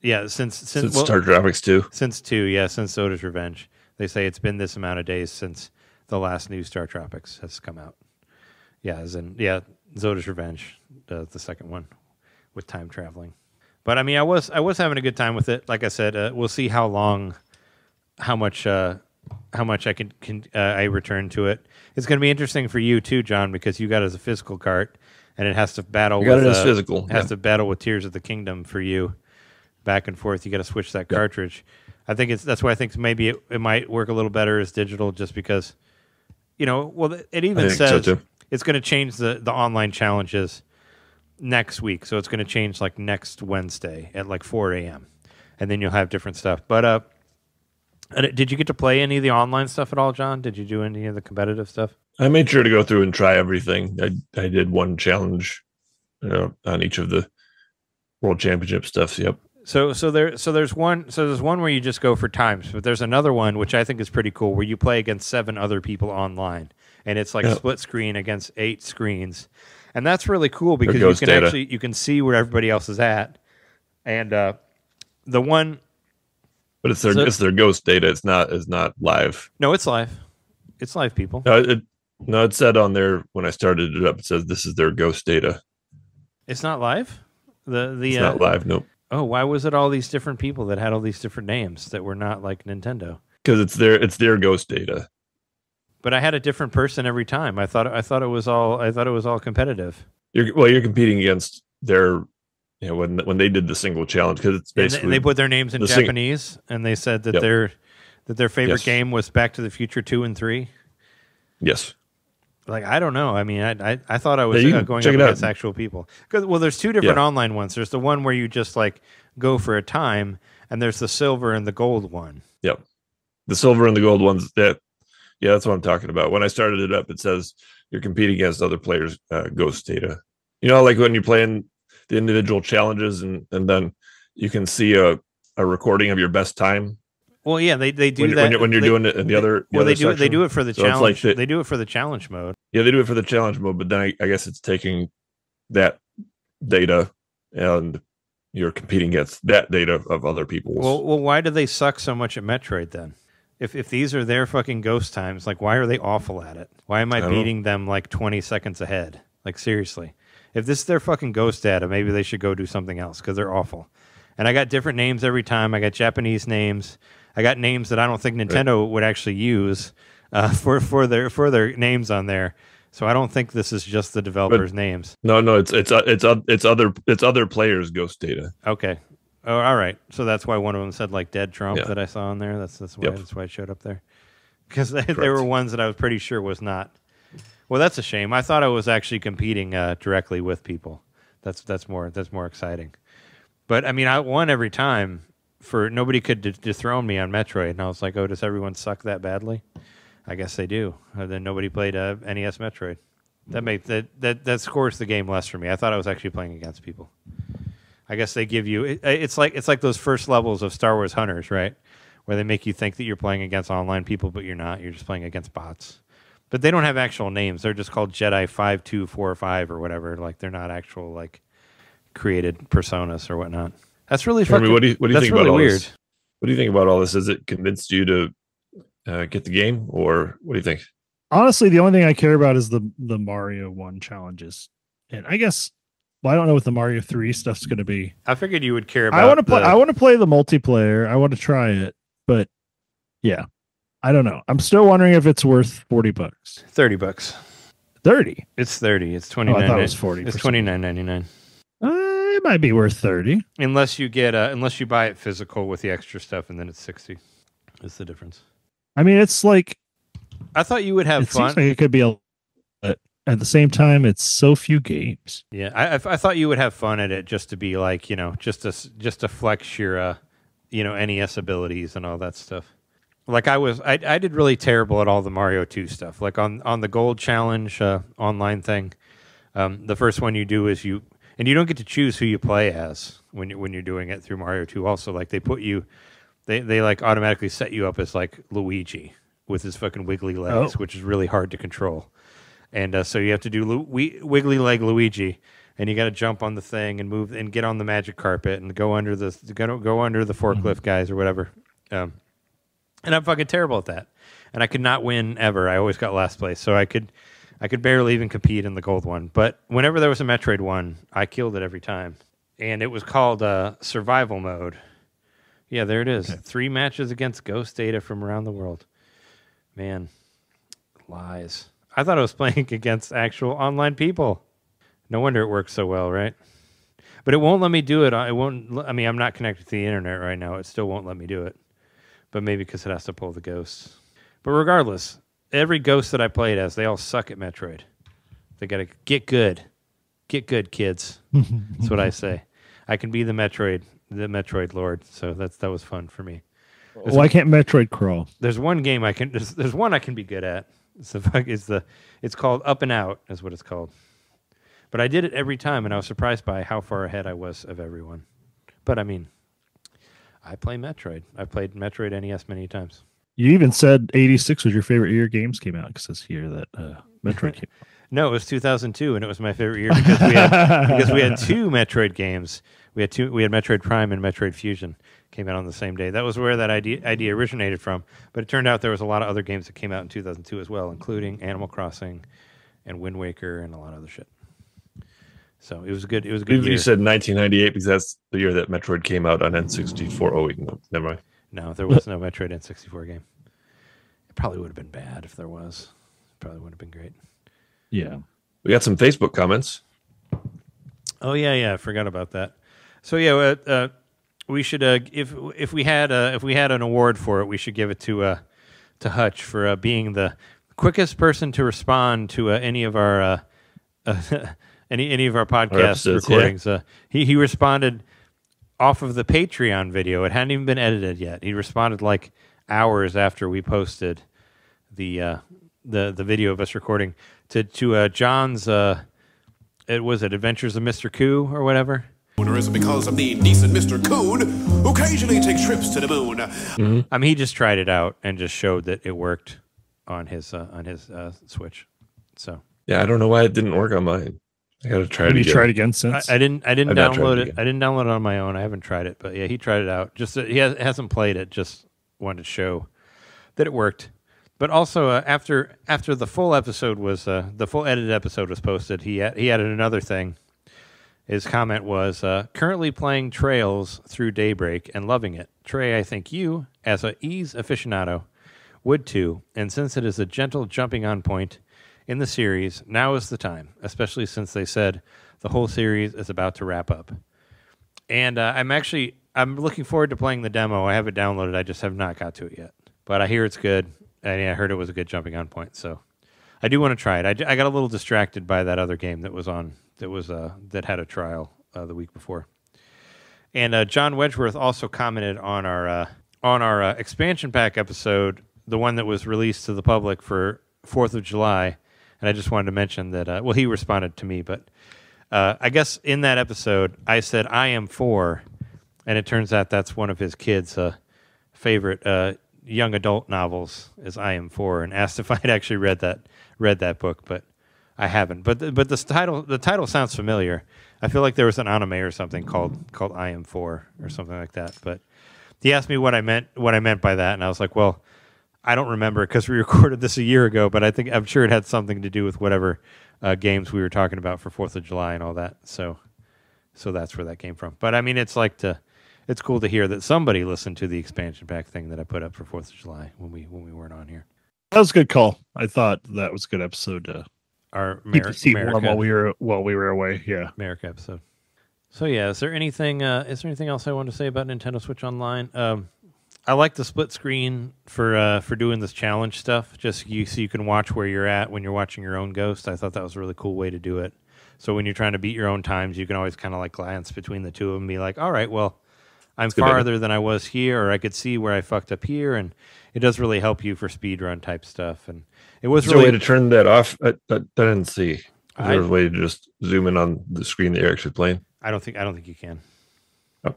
Speaker 2: Yeah, since
Speaker 4: Star Tropics 2.
Speaker 2: Since 2, yeah, since Zoda's Revenge. They say it's been this amount of days since the last new Star Tropics has come out. Yeah, Zoda's Revenge, the second one with time traveling. But I mean, I was having a good time with it. Like I said, we'll see how much I can I return to it. It's going to be interesting for you too, John, because you got it as a physical cart, and it has to battle.
Speaker 4: Got it as physical.
Speaker 2: Has to battle with Tears of the Kingdom for you, back and forth. You got to switch that cartridge. I think that's why I think maybe it might work a little better as digital, just because, you know. Well, it even says so it's going to change the online challenges next week, so it's going to change like next Wednesday at like 4 a.m. and then you'll have different stuff. But did you get to play any of the online stuff at all, John? Did you do any of the competitive stuff?
Speaker 4: I made sure to go through and try everything. I did one challenge, on each of the World Championship stuff. Yep. So
Speaker 2: there's one where you just go for times, but there's another one which I think is pretty cool where you play against 7 other people online, and it's like split screen against 8 screens, and that's really cool because you can see where everybody else is at, and the one.
Speaker 4: But it's their ghost data. It's not live.
Speaker 2: No, it's live. It's live, people.
Speaker 4: No, it said on there when I started it up. It says this is their ghost data.
Speaker 2: It's not live.
Speaker 4: It's not live. Nope.
Speaker 2: Oh, why was it all these different people that had all these different names that were not like Nintendo?
Speaker 4: Because it's their ghost data.
Speaker 2: But I had a different person every time. I thought it was all competitive.
Speaker 4: You're competing against their, when they did the single challenge, because it's basically
Speaker 2: and they put their names in Japanese, and they said that their favorite game was Back to the Future 2 and 3.
Speaker 4: Yes.
Speaker 2: Like, I don't know. I mean, I thought I was going up against actual people. Well, there's two different online ones. There's the one where you just like go for a time, and there's the silver and the gold one.
Speaker 4: Yep. The silver and the gold ones, that's what I'm talking about. When I started it up, it says you're competing against other players' ghost data. Like when you're playing the individual challenges, and then you can see a recording of your best time.
Speaker 2: Well, yeah, they do that
Speaker 4: when you're doing it in the other.
Speaker 2: They do it for the challenge. They do it for the challenge mode.
Speaker 4: Yeah, they do it for the challenge mode, but then I guess it's taking that data and you're competing against that data of other people's.
Speaker 2: Well, why do they suck so much at Metroid then? If these are their fucking ghost times, like, why are they awful at it? Why am I beating them like 20 seconds ahead? Like, seriously. If this is their fucking ghost data, maybe they should go do something else because they're awful. And I got different names every time. I got Japanese names. I got names that I don't think Nintendo would actually use for their names on there. So I don't think this is just the developers' names.
Speaker 4: No, it's other players' ghost data.
Speaker 2: Okay. Oh, all right. So that's why one of them said like Dead Trump that I saw on there. That's why it showed up there. Because there were ones that I was pretty sure was not. Well, that's a shame. I thought I was actually competing directly with people. That's more exciting. But I mean, I won every time. Nobody could dethrone me on Metroid, and I was like, "Oh, does everyone suck that badly?" I guess they do. And then nobody played NES Metroid. That scores the game less for me. I thought I was actually playing against people. I guess they give you it's like those first levels of Star Wars Hunters, right? Where they make you think that you're playing against online people, but you're not. You're just playing against bots. But they don't have actual names. They're just called Jedi 5245 or whatever. Like, they're not actual like created personas or whatnot. That's really fucking.
Speaker 4: What do you think about all
Speaker 2: weird.
Speaker 4: This? What do you think about all this? Has it convinced you to get the game, or what do you think?
Speaker 3: Honestly, the only thing I care about is the Mario 1 challenges, and I guess I don't know what the Mario 3 stuff's going to be.
Speaker 2: I figured you would care about.
Speaker 3: I want to play the multiplayer. I want to try it, but yeah, I don't know. I'm still wondering if it's worth $40.
Speaker 2: $30.
Speaker 3: 30.
Speaker 2: It's 30. It's 29.
Speaker 3: I thought it was 40.
Speaker 2: It's $29.99.
Speaker 3: It might be worth 30
Speaker 2: unless you buy it physical with the extra stuff, and then it's 60. Is the difference?
Speaker 3: I mean, it's like
Speaker 2: I thought you would have fun.
Speaker 3: Seems like it could be but at the same time, it's so few games.
Speaker 2: Yeah, I thought you would have fun at it just to be like just to flex your NES abilities and all that stuff. Like I did really terrible at all the Mario 2 stuff. Like on the gold challenge online thing, the first one you do is you don't get to choose who you play as when you're doing it through Mario 2. Also, like they like automatically set you up as like Luigi with his fucking wiggly legs, which is really hard to control. And so you have to do wiggly leg Luigi, and you got to jump on the thing and move and get on the magic carpet and go under the forklift guys or whatever. And I'm fucking terrible at that, and I could not win ever. I always got last place, so I could barely even compete in the gold one. But whenever there was a Metroid one, I killed it every time. And it was called Survival Mode. Yeah, there it is. Okay. 3 matches against ghost data from around the world. Man, lies. I thought I was playing against actual online people. No wonder it works so well, right? But it won't let me do it. I'm not connected to the internet right now. It still won't let me do it. But maybe because it has to pull the ghosts. But regardless, every ghost that I played as, they all suck at Metroid. They got to get good. Get good, kids. That's what I say. I can be the Metroid Lord. So that was fun for me.
Speaker 3: Why can't Metroid crawl?
Speaker 2: There's one game there's one I can be good at. It's called Up and Out is what it's called. But I did it every time, and I was surprised by how far ahead I was of everyone. But I mean, I play Metroid. I've played Metroid NES many times.
Speaker 3: You even said 86 was your favorite year games came out, because it says here that Metroid came out.
Speaker 2: No, it was 2002, and it was my favorite year because we had 2 Metroid games. We had Metroid Prime and Metroid Fusion came out on the same day. That was where that idea originated from. But it turned out there was a lot of other games that came out in 2002 as well, including Animal Crossing and Wind Waker and a lot of other shit. So it was good. It was a good year.
Speaker 4: You said 1998 because that's the year that Metroid came out on N64. Oh, wait, no, never mind.
Speaker 2: No, there was no Metroid N64 game. It probably would have been bad if there was. Probably would have been great.
Speaker 3: Yeah.
Speaker 4: We got some Facebook comments.
Speaker 2: Oh yeah, I forgot about that. So yeah, we should if we had an award for it, we should give it to Hutch for being the quickest person to respond to any of our any of our podcast
Speaker 4: episodes,
Speaker 2: recordings. Yeah. He responded off of the Patreon video. It hadn't even been edited yet. He responded like hours after we posted the video of us recording to John's it was Adventures of Mr. Coo or whatever.
Speaker 5: Is because of the decent Mr. Coon who occasionally takes trips to the moon.
Speaker 2: Mm-hmm. I mean, he just tried it out and just showed that it worked on his Switch. So
Speaker 4: yeah, I don't know why it didn't work on mine. I gotta try it again.
Speaker 3: Have you tried again since?
Speaker 2: I didn't download it. I didn't download it on my own. I haven't tried it, but yeah, he tried it out. Just he hasn't played it. Just wanted to show that it worked. But also after the full episode was the full edited episode was posted, he added another thing. His comment was currently playing Trails through Daybreak and loving it. Trey, I think you, as a ease aficionado, would too. And since it is a gentle jumping on point in the series, now is the time, especially since they said the whole series is about to wrap up. And I'm looking forward to playing the demo. I have it downloaded. I just have not got to it yet. But I hear it's good. And I heard it was a good jumping on point. So I do want to try it. I got a little distracted by that other game that was on that had a trial the week before. And John Wedgeworth also commented on our expansion pack episode, the one that was released to the public for 4th of July. And I just wanted to mention that, he responded to me, but I guess in that episode, I said, I am 4, and it turns out that's one of his kids' favorite young adult novels is I Am 4, and asked if I'd actually read that book, but I haven't. But the title sounds familiar. I feel like there was an anime or something called I Am 4 or something like that. But he asked me what I meant by that, and I was like, well, I don't remember because we recorded this a year ago, but I'm sure it had something to do with whatever games we were talking about for 4th of July and all that. So that's where that came from. But I mean, it's cool to hear that somebody listened to the expansion pack thing that I put up for 4th of July when we weren't on here.
Speaker 3: That was a good call. I thought that was a good episode to keep the seat warm while we were away. Yeah,
Speaker 2: America episode. So yeah, is there anything else I want to say about Nintendo Switch Online? I like the split screen for doing this challenge stuff. Just so you can watch where you're at when you're watching your own Ghost. I thought that was a really cool way to do it. So when you're trying to beat your own times, you can always kind of like glance between the two of them and be like, all right, well, I'm farther than I was here, or I could see where I fucked up here, and it does really help you for speedrun type stuff. And it was really
Speaker 4: a way to turn that off. I didn't see. Is there a way to just zoom in on the screen that you're actually playing?
Speaker 2: I don't think you can.
Speaker 4: Oh.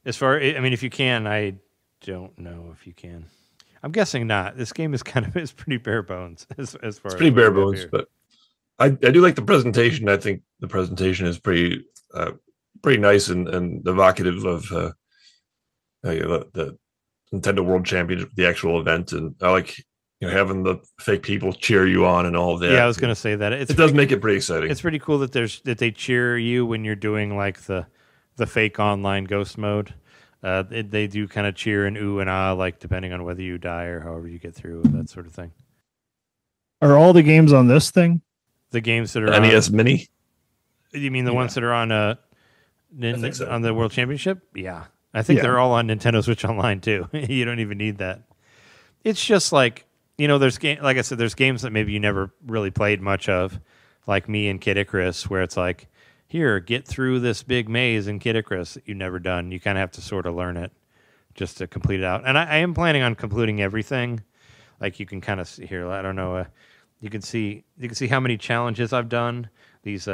Speaker 2: If you can, I don't know if you can. I'm guessing not. This game is it's pretty bare bones as far as
Speaker 4: it's pretty bare bones, but I do like the presentation. I think the presentation is pretty nice and evocative of the Nintendo World Championship, the actual event, and I like having the fake people cheer you on and all of that.
Speaker 2: Yeah, I was going to say that
Speaker 4: it does make it pretty exciting.
Speaker 2: It's pretty cool that they cheer you when you're doing like the fake online Ghost mode. They do kind of cheer and ooh and ah, like depending on whether you die or however you get through, that sort of thing.
Speaker 3: Are all the games on this thing?
Speaker 2: The games that are
Speaker 4: NES Mini?
Speaker 2: You mean the ones that are on
Speaker 4: I think so.
Speaker 2: On the World Championship? Yeah. I think they're all on Nintendo Switch Online too. You don't even need that. It's just like, there's like I said, there's games that maybe you never really played much of, like me and Kid Icarus, where it's like, here, get through this big maze in Kid Icarus that you've never done. You kind of have to sort of learn it just to complete it out. And I am planning on completing everything. Like you can kind of see here, I don't know, you can see how many challenges I've done. These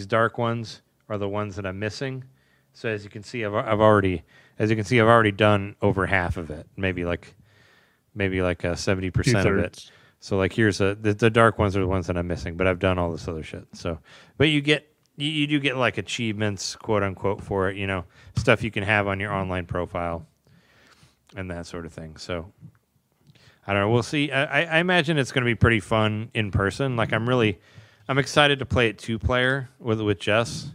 Speaker 2: dark ones are the ones that I'm missing. So as you can see, I've already done over half of it, maybe like 70% of it. So like here's the dark ones are the ones that I'm missing, but I've done all this other shit. So, but you do get like achievements, quote unquote, for it. Stuff you can have on your online profile and that sort of thing. So I don't know. We'll see. I imagine it's going to be pretty fun in person. Like I'm excited to play it 2-player with Jess.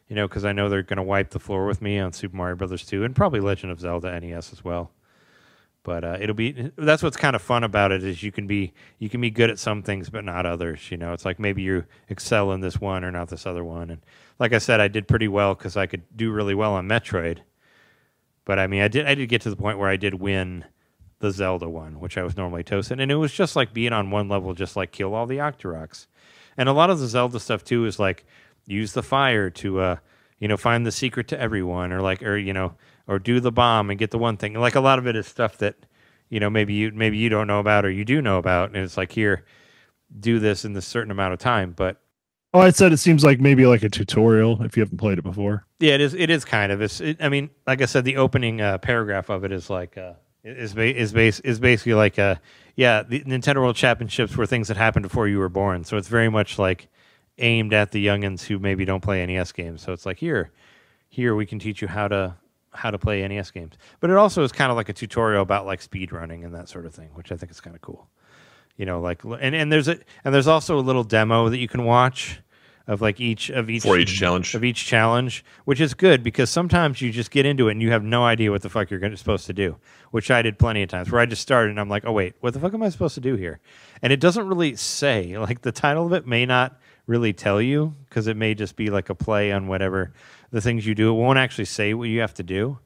Speaker 2: you know, because I know they're going to wipe the floor with me on Super Mario Brothers 2 and probably Legend of Zelda NES as well. But that's what's kind of fun about it is you can be good at some things but not others. You know, it's like maybe you excel in this one or not this other one. And like I said, I did pretty well because I could do really well on Metroid. But I mean, I did get to the point where I did win the Zelda one, which I was normally toasting, and it was just like being on one level, just like kill all the Octoroks. And a lot of the Zelda stuff too is like use the fire to find the secret to everyone, or do the bomb and get the one thing. Like a lot of it is stuff that maybe you don't know about or you do know about, and it's like, here, do this in this certain amount of time. But
Speaker 3: I said it seems like maybe like a tutorial if you haven't played it before.
Speaker 2: Yeah, it is. It is kind of. I mean, like I said, the opening paragraph of it is like is basically like the Nintendo World Championships were things that happened before you were born. So it's very much like aimed at the youngins who maybe don't play NES games. So it's like here we can teach you how to play NES games. But it also is kind of like a tutorial about like speed running and that sort of thing, which I think is kind of cool. You know, like and there's also a little demo that you can watch of like each challenge, which is good because sometimes you just get into it and you have no idea what the fuck you're supposed to do, which I did plenty of times where I just started and I'm like, oh wait, what the fuck am I supposed to do here? And it doesn't really say, like the title of it may not really tell you because it may just be like a play on whatever the things you do. It won't actually say what you have to do.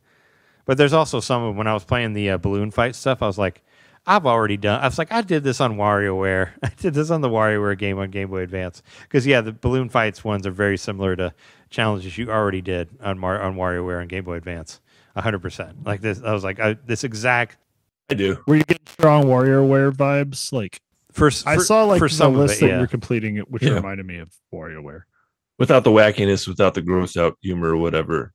Speaker 2: But there's also some of when I was playing the balloon fight stuff, I was like, I was like, I did this on WarioWare. I did this on the WarioWare game on Game Boy Advance. Because, yeah, the balloon fights ones are very similar to challenges you already did on WarioWare and Game Boy Advance. 100%. Like this, I was like, this exact...
Speaker 4: I do.
Speaker 3: Were you getting strong WarioWare vibes? Like, I saw like the list that you're completing, which reminded me of WarioWare.
Speaker 4: Without the wackiness, without the gross out humor or whatever.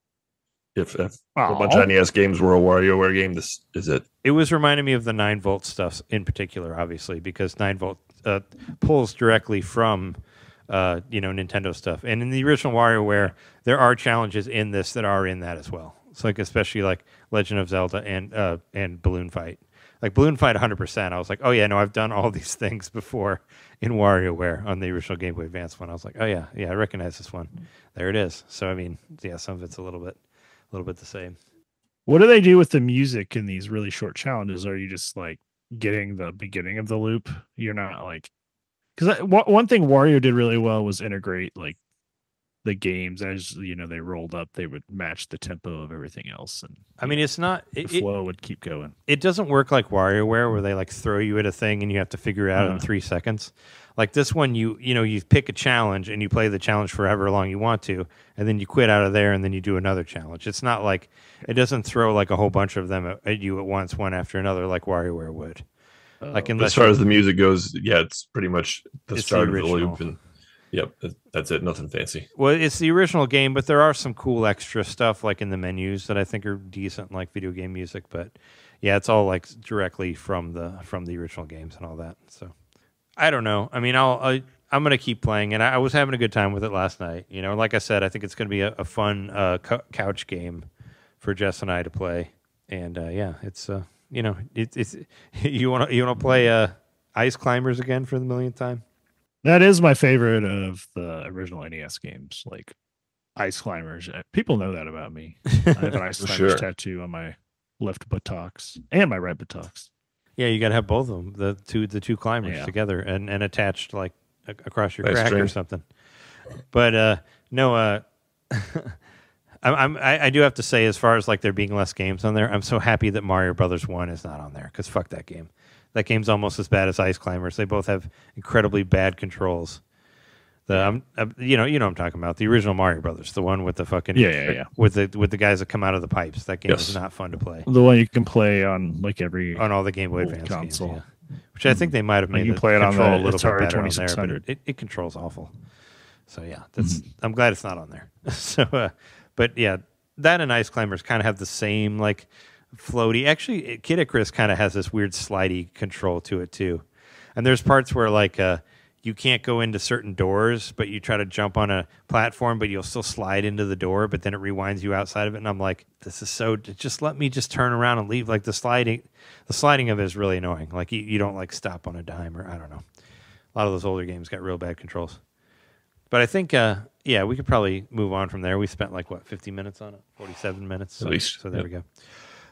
Speaker 4: If a bunch of NES games were a WarioWare game, this is it.
Speaker 2: It was reminding me of the 9-volt stuff in particular, obviously, because 9-volt pulls directly from Nintendo stuff. And in the original WarioWare, there are challenges in this that are in that as well. It's like especially like Legend of Zelda and Balloon Fight. Like Balloon Fight 100%. I was like, oh yeah, no, I've done all these things before in WarioWare on the original Game Boy Advance one. I was like, oh yeah, I recognize this one. There it is. So I mean, yeah, some of it's a little bit the same.
Speaker 3: What do they do with the music in these really short challenges? Are you just like getting the beginning of the loop? You're not like, because one thing Wario did really well was integrate like the games as they rolled up, they would match the tempo of everything else, and
Speaker 2: I mean it's not
Speaker 3: the flow would keep going.
Speaker 2: It doesn't work like WarioWare where they like throw you at a thing and you have to figure it out in 3 seconds. Like this one, you pick a challenge and you play the challenge for however long you want to, and then you quit out of there and then you do another challenge. It's not like it doesn't throw like a whole bunch of them at you at once, one after another, like WarioWare would. Like
Speaker 4: as far as the music goes, yeah, it's pretty much the start of the loop, and yep, that's it. Nothing fancy.
Speaker 2: Well, it's the original game, but there are some cool extra stuff like in the menus that I think are decent, like video game music. But yeah, it's all like directly from the original games and all that. So. I don't know. I mean, I'm going to keep playing, and I was having a good time with it last night. You know, like I said, I think it's going to be a fun couch game for Jess and I to play. And it's it's you want to play Ice Climbers again for the millionth time?
Speaker 3: That is my favorite of the original NES games, like Ice Climbers. People know that about me. I have an Ice Climbers tattoo on my left buttocks and my right buttocks.
Speaker 2: Yeah, you got to have both of them, the two climbers together and attached like across your crack or something. But no, I do have to say, as far as like there being less games on there, I'm so happy that Mario Brothers 1 is not on there because fuck that game. That game's almost as bad as Ice Climbers. They both have incredibly bad controls. You know what I'm talking about, the original Mario Brothers, the one with the fucking with the guys that come out of the pipes. That game is not fun to play.
Speaker 3: The one you can play on like on
Speaker 2: all the Game Boy Advance console games, which I think they might have made
Speaker 3: you play it on
Speaker 2: a little bit better on there, but it controls awful. So yeah, I'm glad it's not on there. So, but yeah, that and Ice Climbers kind of have the same like floaty. Actually, Kid Icarus kind of has this weird slidey control to it too, and there's parts where like you can't go into certain doors, but you try to jump on a platform, but you'll still slide into the door, but then it rewinds you outside of it. And I'm like, this is so, just let me just turn around and leave. Like the sliding of it is really annoying. Like you don't like stop on a dime or I don't know. A lot of those older games got real bad controls. But I think, Yeah, we could probably move on from there. We spent like, 50 minutes on it? 47 minutes?
Speaker 4: At least.
Speaker 2: So there we go.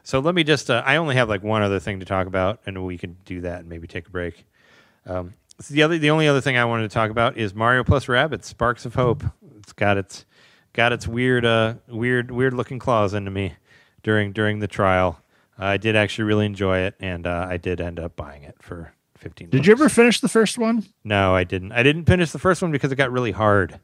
Speaker 2: So let me just, I only have like one other thing to talk about, and we can do that and maybe take a break. So the only other thing I wanted to talk about is Mario plus Rabbids, Sparks of Hope. It's got its weird looking claws into me during the trial. I did actually really enjoy it, and I did end up buying it for $15.
Speaker 3: Did you ever finish the first one?
Speaker 2: No, I didn't. I didn't finish the first one because it got really hard.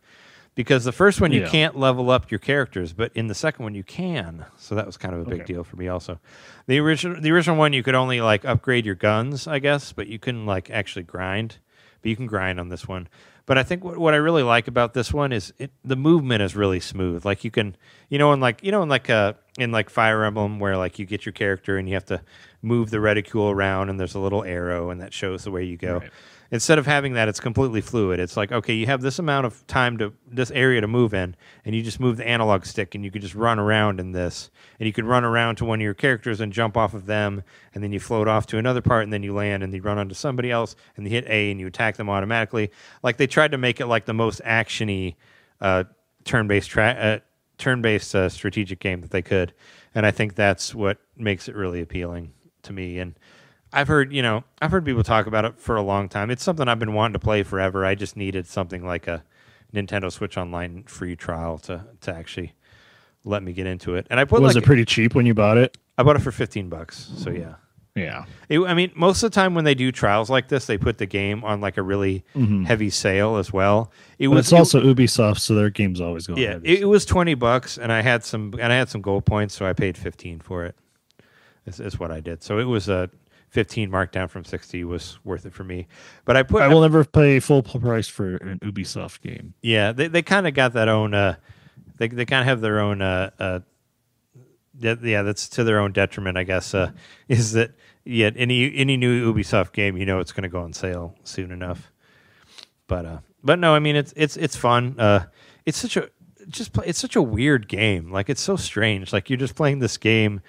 Speaker 2: Because the first one you can't level up your characters, but in the second one you can. So that was kind of a big deal for me also. The original one you could only like upgrade your guns, I guess, but you couldn't like actually grind. But you can grind on this one. But I think what I really like about this one is the movement is really smooth. Like you can, in Fire Emblem where like you get your character and you have to move the reticule around and there's a little arrow and that shows the way you go. Right. Instead of having that, it's completely fluid. It's like, okay, you have this amount of time this area to move in, and you just move the analog stick, and you could just run around in this. And you could run around to one of your characters and jump off of them, and then you float off to another part, and then you land, and you run onto somebody else, and you hit A, and you attack them automatically. Like they tried to make it like the most action-y turn-based strategic game that they could. And I think that's what makes it really appealing to me. And I've heard people talk about it for a long time. It's something I've been wanting to play forever. I just needed something like a Nintendo Switch Online free trial to actually let me get into it. And I put
Speaker 3: was it pretty cheap when you bought it?
Speaker 2: I bought it for $15. So yeah.
Speaker 3: Yeah.
Speaker 2: Most of the time when they do trials like this, they put the game on like a really heavy sale as well.
Speaker 3: It's also Ubisoft, so their game's always going.
Speaker 2: Yeah, it was $20, and I had some gold points, so I paid $15 for it. Is what I did. So it was a 15 marked down from 60 was worth it for me. But I will
Speaker 3: never pay full price for an Ubisoft game.
Speaker 2: Yeah, they kind of got that own. They kind of have their own. That's to their own detriment, I guess. Is that any new Ubisoft game, it's going to go on sale soon enough. But no, I mean it's fun. It's such a weird game. Like it's so strange. Like you're just playing this game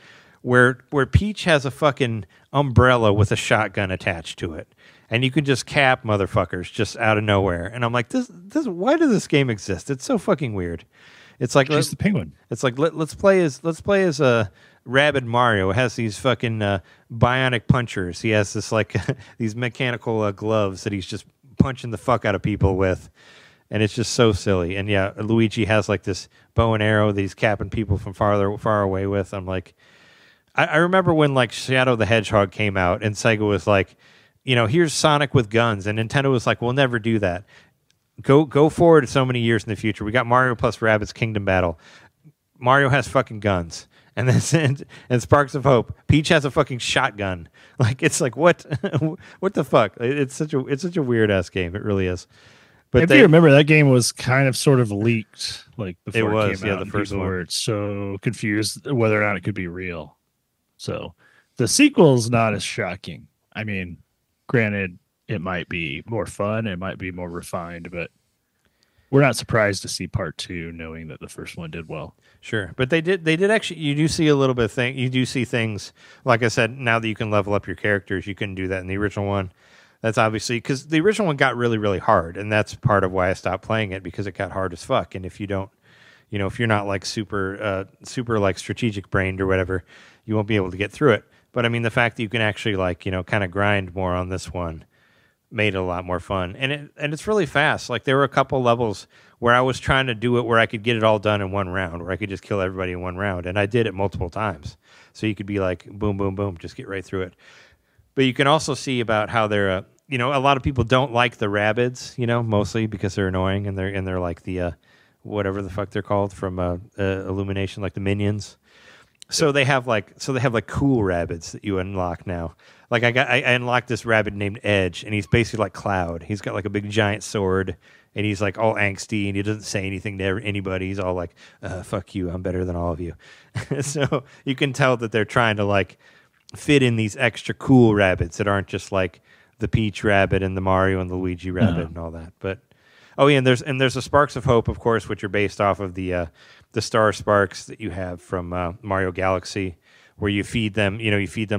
Speaker 2: where Peach has a fucking umbrella with a shotgun attached to it, and you can just cap motherfuckers just out of nowhere. And I'm like, this. Why does this game exist? It's so fucking weird. It's like
Speaker 3: the penguin.
Speaker 2: It's like let's play as a Rabid Mario. It has these fucking bionic punchers. He has this like these mechanical gloves that he's just punching the fuck out of people with, and it's just so silly. And yeah, Luigi has like this bow and arrow that he's capping people from far away with. I'm like. I remember when like Shadow the Hedgehog came out and Sega was like, here's Sonic with guns, and Nintendo was like, we'll never do that. Go forward so many years in the future. We got Mario plus Rabbids Kingdom Battle. Mario has fucking guns, and then and Sparks of Hope. Peach has a fucking shotgun. Like it's like what what the fuck? It's such a weird ass game. It really is. But
Speaker 3: if you remember, that game was kind of sort of leaked like before it came out.
Speaker 2: The first one.
Speaker 3: Were so confused whether or not it could be real. So the sequel's not as shocking. I mean, granted, it might be more fun, it might be more refined, but we're not surprised to see part 2, knowing that the first one did well.
Speaker 2: Sure, but they did actually. You do see a little bit of thing. You do see things like I said. Now that you can level up your characters, you couldn't do that in the original one. That's obviously because the original one got really, really hard, and that's part of why I stopped playing it because it got hard as fuck. And if you don't, if you're not like super like strategic brained or whatever, you won't be able to get through it. But I mean, the fact that you can actually like, kind of grind more on this one made it a lot more fun. And it's really fast. Like there were a couple levels where I was trying to do it where I could get it all done in one round, where I could just kill everybody in one round. And I did it multiple times. So you could be like, boom, boom, boom, just get right through it. But you can also see about how they're, a lot of people don't like the Rabbids, mostly because they're annoying and they're like the, whatever the fuck they're called from Illumination, like the minions. So they have like cool Rabbids that you unlock now. Like I unlocked this Rabbid named Edge, and he's basically like Cloud. He's got like a big giant sword, and he's like all angsty, and he doesn't say anything to anybody. He's all like, "Fuck you, I'm better than all of you." So you can tell that they're trying to like fit in these extra cool Rabbids that aren't just like the Peach Rabbid and the Mario and the Luigi Rabbid and all that. But oh yeah, and there's the Sparks of Hope, of course, which are based off of the Star Sparks that you have from Mario Galaxy, where you feed them,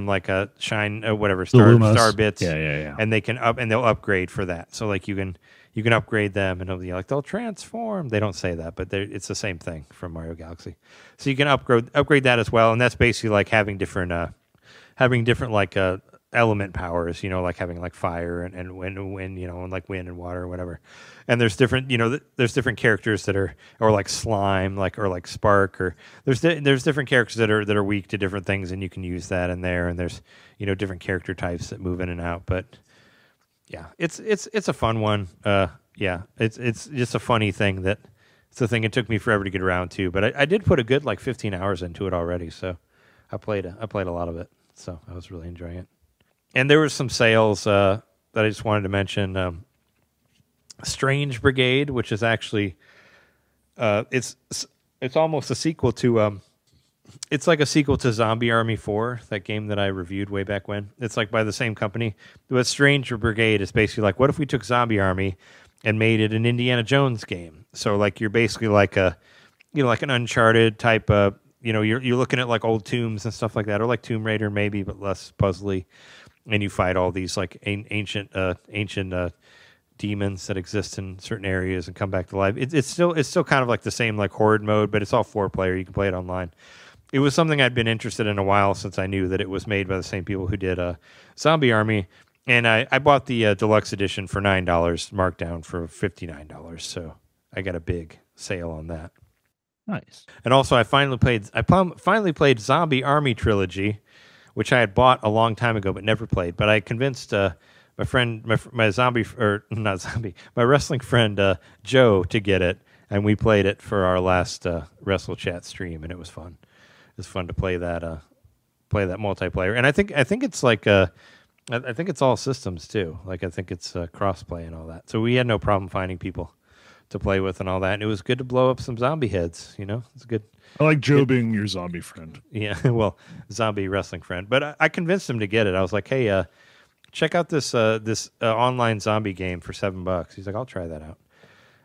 Speaker 2: like a shine, whatever star bits,
Speaker 3: yeah,
Speaker 2: and they can they'll upgrade for that. So like you you can upgrade them, and they'll transform. They don't say that, but it's the same thing from Mario Galaxy. So you can upgrade that as well, and that's basically like having different like element powers, like having like fire and wind, and like wind and water or whatever. And there's different, there's different characters that are, or like slime, or like spark, or there's different characters that are weak to different things, and you can use that in there. And there's, different character types that move in and out. But yeah, it's a fun one. It's just a funny thing that it's a thing it took me forever to get around to. But I did put a good like 15 hours into it already, so I played a lot of it. So I was really enjoying it. And there were some sales that I just wanted to mention. Strange Brigade, which is actually it's almost a sequel to it's like a sequel to Zombie Army 4, that game that I reviewed way back when. It's like by the same company. But Strange Brigade is basically like, what if we took Zombie Army and made it an Indiana Jones game? So like you're basically like like an Uncharted type of, you're looking at like old tombs and stuff like that, or like Tomb Raider maybe, but less puzzly. And you fight all these like ancient demons that exist in certain areas and come back to life. It's still kind of like the same like horde mode, but it's all 4-player. You can play it online. It was something I'd been interested in a while since I knew that it was made by the same people who did Zombie Army, and I bought the deluxe edition for $9, marked down for $59. So I got a big sale on that.
Speaker 3: Nice. And
Speaker 2: also I finally played Zombie Army Trilogy, which I had bought a long time ago but never played. But I convinced my friend, my wrestling friend Joe to get it, and we played it for our last Wrestle Chat stream, and it was fun. It was fun to play that multiplayer, and I think it's like I think it's all systems too. Like I think it's crossplay and all that. So we had no problem finding people to play with and all that, and it was good to blow up some zombie heads. It's good.
Speaker 3: I like Joe being your zombie friend.
Speaker 2: Yeah, well, zombie wrestling friend. But I convinced him to get it. I was like, hey, check out this online zombie game for $7. He's like, I'll try that out.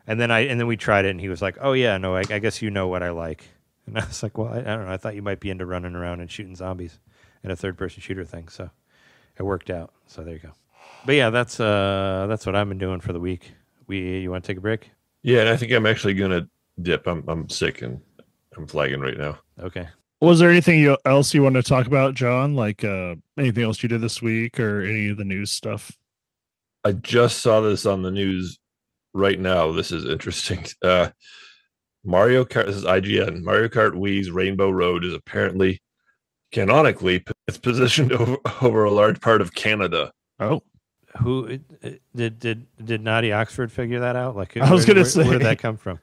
Speaker 2: And then we tried it, and he was like, oh yeah, no, I guess you know what I like. And I was like, well, I don't know. I thought you might be into running around and shooting zombies in a third-person shooter thing. So it worked out. So there you go. But yeah, that's what I've been doing for the week. You want to take a break?
Speaker 4: Yeah, and I think I'm actually gonna dip. I'm sick and I'm flagging right now.
Speaker 2: Okay.
Speaker 3: Was there anything else you want to talk about, John? Like anything else you did this week or any of the news stuff?
Speaker 4: I just saw this on the news right now. This is interesting. Mario Kart, this is IGN. Mario Kart Wii's Rainbow Road is apparently, canonically, it's positioned over a large part of Canada.
Speaker 3: Oh.
Speaker 2: Who did Naughty Oxford figure that out? Like,
Speaker 3: I was going to say,
Speaker 2: where did that come from?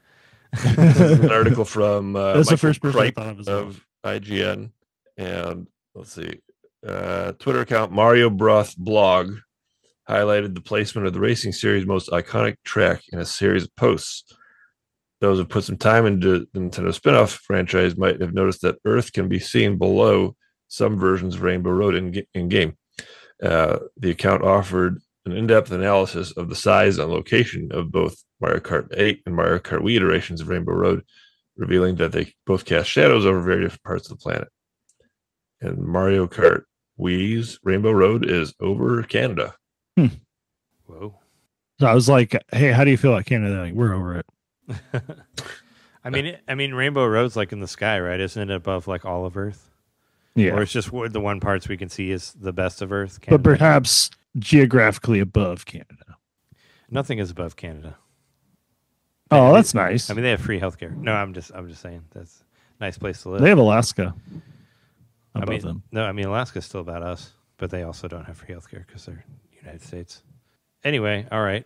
Speaker 4: This is an article from
Speaker 3: that's the first person I thought of as well.
Speaker 4: Of IGN, and let's see, Twitter account Mario Broth blog highlighted the placement of the racing series' most iconic track in a series of posts. Those who put some time into the Nintendo spin-off franchise might have noticed that Earth can be seen below some versions of Rainbow Road in game. The account offered an in-depth analysis of the size and location of both Mario Kart 8 and Mario Kart Wii iterations of Rainbow Road, revealing that they both cast shadows over very different parts of the planet. And Mario Kart Wii's Rainbow Road is over Canada.
Speaker 2: Whoa.
Speaker 3: So I was like, hey, how do you feel about Canada? Like, we're over it.
Speaker 2: I mean, Rainbow Road's like in the sky, right? Isn't it above like all of Earth?
Speaker 3: Yeah.
Speaker 2: Or it's just the one parts we can see is the best of Earth. Canada.
Speaker 3: But perhaps geographically above Canada.
Speaker 2: Nothing is above Canada.
Speaker 3: Oh, that's nice.
Speaker 2: I mean, they have free healthcare. No, I'm just saying that's a nice place to live.
Speaker 3: They have Alaska above them.
Speaker 2: No, I mean Alaska's still about us, but they also don't have free healthcare because they're United States. Anyway, all right.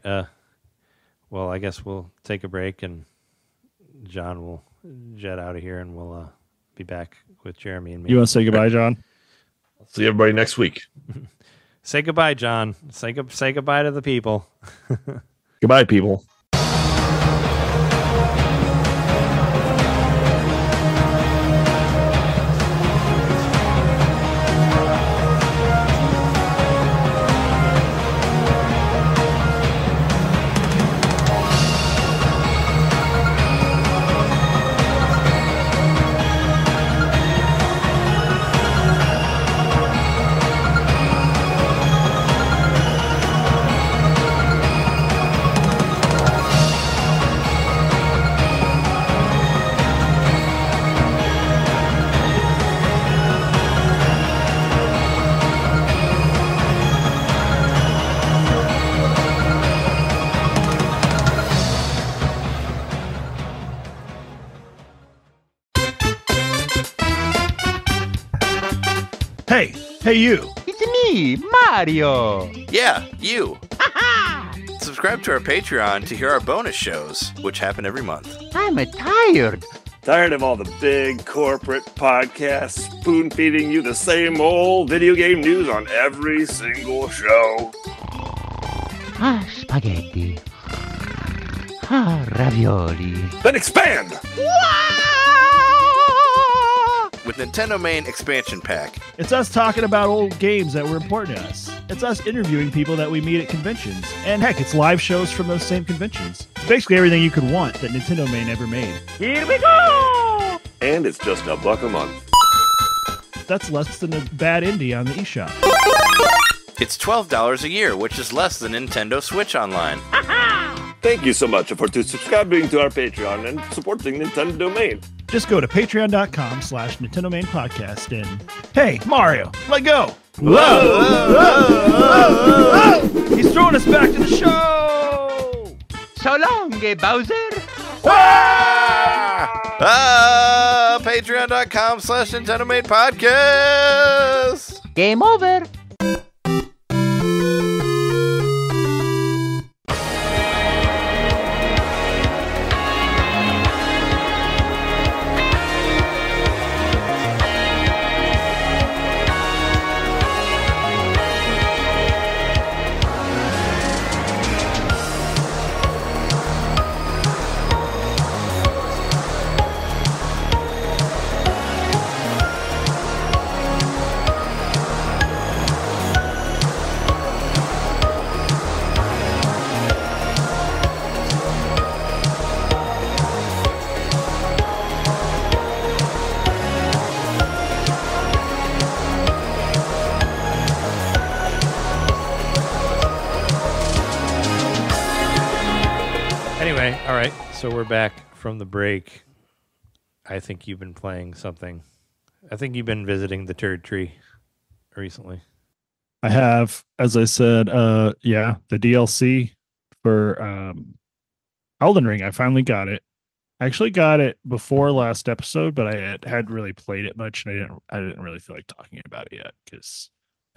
Speaker 2: Well, I guess we'll take a break, and John will jet out of here, and we'll be back with Jeremy and me.
Speaker 3: You want to say goodbye, John?
Speaker 4: I'll see everybody next week.
Speaker 2: Say goodbye, John. Say goodbye to the people.
Speaker 4: Goodbye, people.
Speaker 3: Hey, you.
Speaker 6: It's me, Mario.
Speaker 7: Yeah, you. Subscribe to our Patreon to hear our bonus shows, which happen every month.
Speaker 6: I'm tired.
Speaker 8: Tired of all the big corporate podcasts spoon-feeding you the same old video game news on every single show?
Speaker 6: Spaghetti. Ravioli.
Speaker 8: Then expand!
Speaker 7: With NintenDomain Expansion Pack.
Speaker 3: It's us talking about old games that were important to us. It's us interviewing people that we meet at conventions. And heck, it's live shows from those same conventions. It's basically everything you could want that NintenDomain ever made.
Speaker 6: Here we go!
Speaker 8: And it's just $1 a month.
Speaker 3: That's less than a bad indie on the eShop.
Speaker 7: It's $12 a year, which is less than Nintendo Switch Online.
Speaker 8: Thank you so much for subscribing to our Patreon and supporting NintenDomain.
Speaker 3: Just go to patreon.com/NintenDomain podcast and hey, Mario, let go. Whoa! He's throwing us back to the show.
Speaker 6: So long, Bowser.
Speaker 7: Patreon.com/NintenDomain podcast.
Speaker 6: Game over.
Speaker 2: Anyway, all right. So we're back from the break. I think you've been playing something. I think you've been visiting the ErdTree recently.
Speaker 3: I have, as I said, the DLC for Elden Ring. I finally got it. I actually got it before last episode, but I hadn't really played it much, and I didn't really feel like talking about it yet because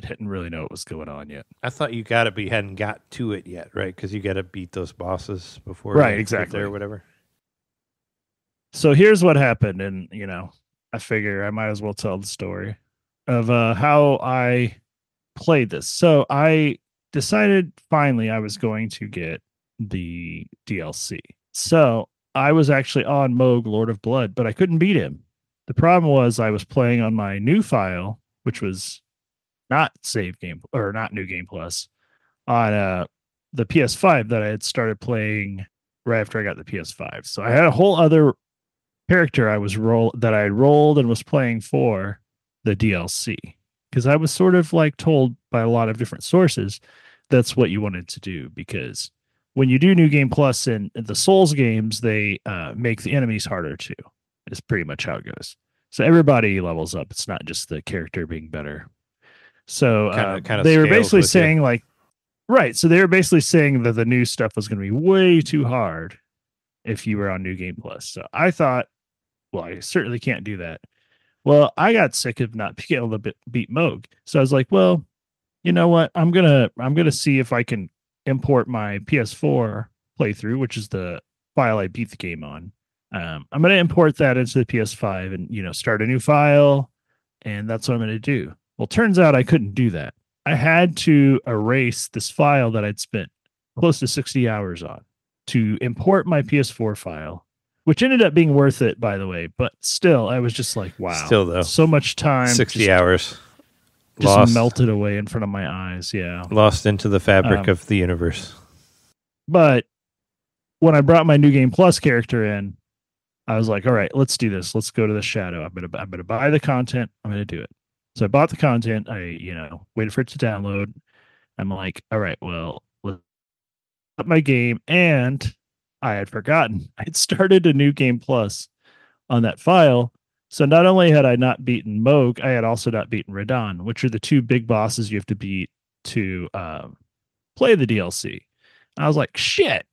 Speaker 3: I didn't really know what was going on yet.
Speaker 2: I thought you got it, but you hadn't got to it yet, right? Because you got to beat those bosses before
Speaker 3: right,
Speaker 2: you
Speaker 3: exactly,
Speaker 2: get there or whatever.
Speaker 3: So here's what happened, and I figure I might as well tell the story of how I played this. So I decided finally I was going to get the DLC. So I was actually on Moog, Lord of Blood, but I couldn't beat him. The problem was I was playing on my new file, which was not save game or not new game plus, on the PS5 that I had started playing right after I got the PS5. So I had a whole other character I rolled and was playing for the DLC because I was sort of like told by a lot of different sources that's what you wanted to do, because when you do new game plus in the Souls games, they make the enemies harder too. Is pretty much how it goes. So everybody levels up. It's not just the character being better. So
Speaker 2: kind of
Speaker 3: they were basically
Speaker 2: scales with
Speaker 3: saying right. So they were basically saying that the new stuff was going to be way too hard if you were on New Game Plus. So I thought, well, I certainly can't do that. Well, I got sick of not being able to beat Moog. So I was like, well, you know what? I'm gonna see if I can import my PS4 playthrough, which is the file I beat the game on. I'm going to import that into the PS5 and, start a new file. And that's what I'm going to do. Well, turns out I couldn't do that. I had to erase this file that I'd spent close to 60 hours on to import my PS4 file, which ended up being worth it, by the way. But still, I was just like, wow.
Speaker 2: Still, though.
Speaker 3: So much time.
Speaker 2: 60 hours.
Speaker 3: Just melted away in front of my eyes. Yeah.
Speaker 2: Lost into the fabric of the universe.
Speaker 3: But when I brought my New Game Plus character in, I was like, all right, let's do this. Let's go to the shadow. I'm gonna buy the content. I'm gonna do it. So I bought the content. I, waited for it to download. I'm like, all right, well, let's up my game. And I had forgotten I had started a New Game Plus on that file. So not only had I not beaten Moog, I had also not beaten Radon, which are the two big bosses you have to beat to play the DLC. I was like, shit,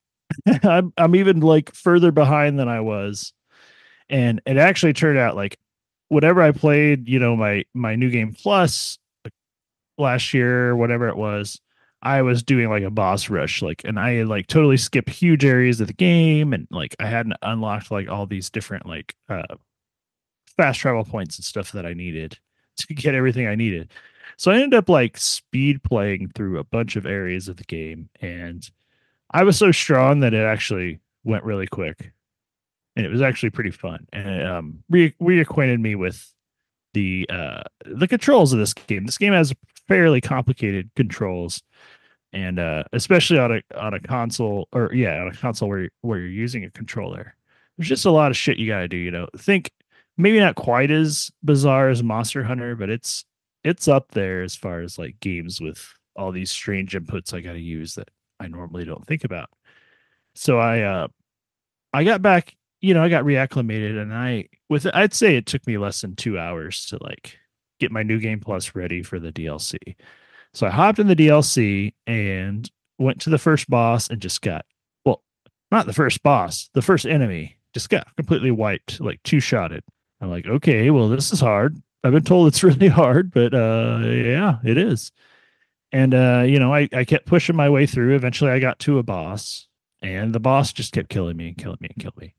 Speaker 3: I'm even like further behind than I was. And it actually turned out like whenever I played, my New Game Plus last year, whatever it was, I was doing like a boss rush, and I had like totally skipped huge areas of the game, and like I hadn't unlocked like all these different like fast travel points and stuff that I needed to get everything I needed. So I ended up like speed playing through a bunch of areas of the game, and I was so strong that it actually went really quick, and it was actually pretty fun, and it reacquainted me with the controls of this game. This game has fairly complicated controls, and especially on a console, on a console where you're using a controller. There's just a lot of shit you got to do. Think maybe not quite as bizarre as Monster Hunter, but it's up there as far as like games with all these strange inputs I got to use that I normally don't think about. So I got back, I got reacclimated, and I'd say it took me less than 2 hours to like get my New Game Plus ready for the DLC. So I hopped in the DLC and went to the first boss and just got, well, not the first boss, the first enemy just got completely wiped, like two-shotted. I'm like, okay, well, this is hard. I've been told it's really hard, but yeah, it is. And I kept pushing my way through. Eventually I got to a boss, and the boss just kept killing me and killing me and killing me.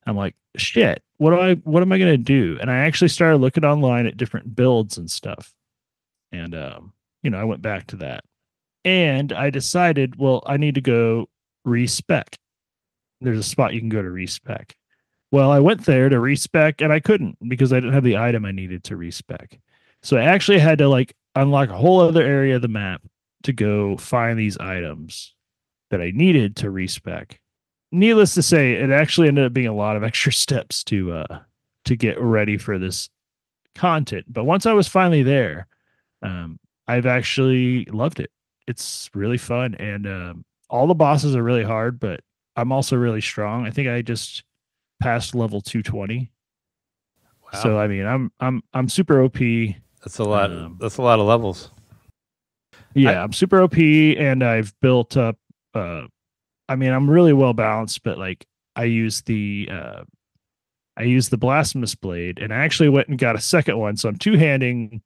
Speaker 3: I'm like, shit, what am I gonna do? And I actually started looking online at different builds and stuff. And I went back to that. And I decided, well, I need to go respec. There's a spot you can go to respec. Well, I went there to respec, and I couldn't because I didn't have the item I needed to respec. So I actually had to like unlock a whole other area of the map to go find these items that I needed to respec. Needless to say, it actually ended up being a lot of extra steps to get ready for this content. But once I was finally there, I've actually loved it. It's really fun, and all the bosses are really hard, but I'm also really strong. I think I just passed level 220. Wow. So I mean, I'm super OP.
Speaker 2: That's a lot. That's a lot of levels.
Speaker 3: Yeah, I'm super OP, and I've built up. I mean, I'm really well balanced, but like I use the blasphemous blade, and I actually went and got a second one. So I'm two-handing,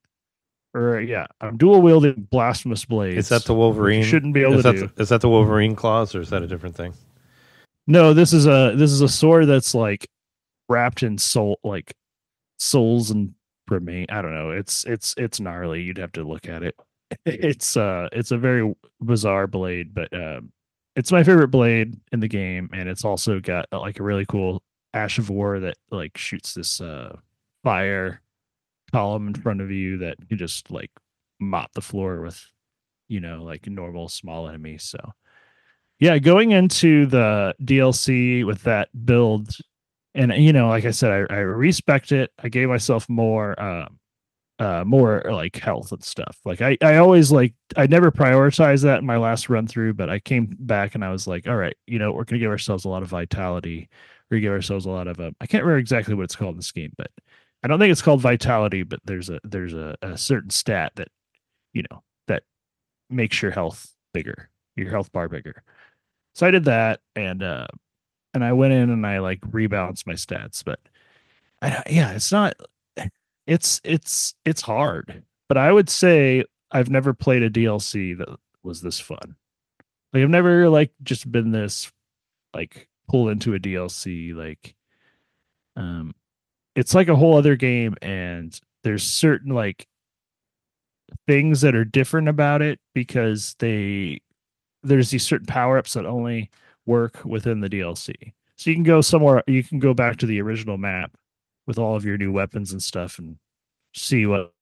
Speaker 3: I'm dual wielding blasphemous blades.
Speaker 2: Is that the Wolverine?
Speaker 3: Shouldn't be able to do.
Speaker 2: Is that the Wolverine claws, or is that a different thing?
Speaker 3: No, this is a sword that's like wrapped in souls and remain. I don't know. It's gnarly. You'd have to look at it. It's a very bizarre blade, but it's my favorite blade in the game, and it's also got like a really cool Ash of War that like shoots this fire column in front of you that you just like mop the floor with, like normal small enemies. So yeah, going into the DLC with that build, and like I said, I respect it. I gave myself more like health and stuff. Like I always I never prioritized that in my last run through, but I came back and I was like, all right, we're gonna give ourselves a lot of vitality. We're gonna give ourselves a lot of I can't remember exactly what it's called in this game, but I don't think it's called vitality, but there's a certain stat that that makes your health bigger, your health bar bigger. So I did that, and I went in and I like rebalanced my stats, but it's not. It's hard, but I would say I've never played a DLC that was this fun. Like I've never like just been this like pulled into a DLC. Like, it's like a whole other game, and there's certain like things that are different about it because there's these certain power-ups that only work within the DLC. So you can go somewhere, you can go back to the original map with all of your new weapons and stuff and see what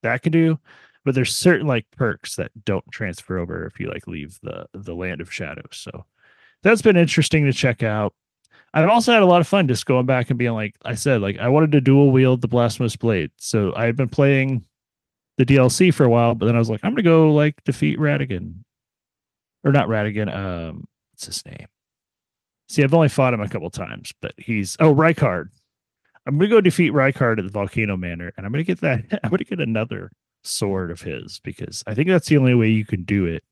Speaker 3: that can do. But there's certain like perks that don't transfer over if you like leave the land of shadows. So that's been interesting to check out. I've also had a lot of fun just going back and being like I said, like I wanted to dual wield the blasphemous blade. So I've been playing the DLC for a while, but then I was like, I'm gonna go like defeat Radigan. Or not Radigan, what's his name? See, I've only fought him a couple times, but he's Rykard. I'm gonna go defeat Rykard at the Volcano Manor, and I'm gonna get another sword of his because I think that's the only way you can do it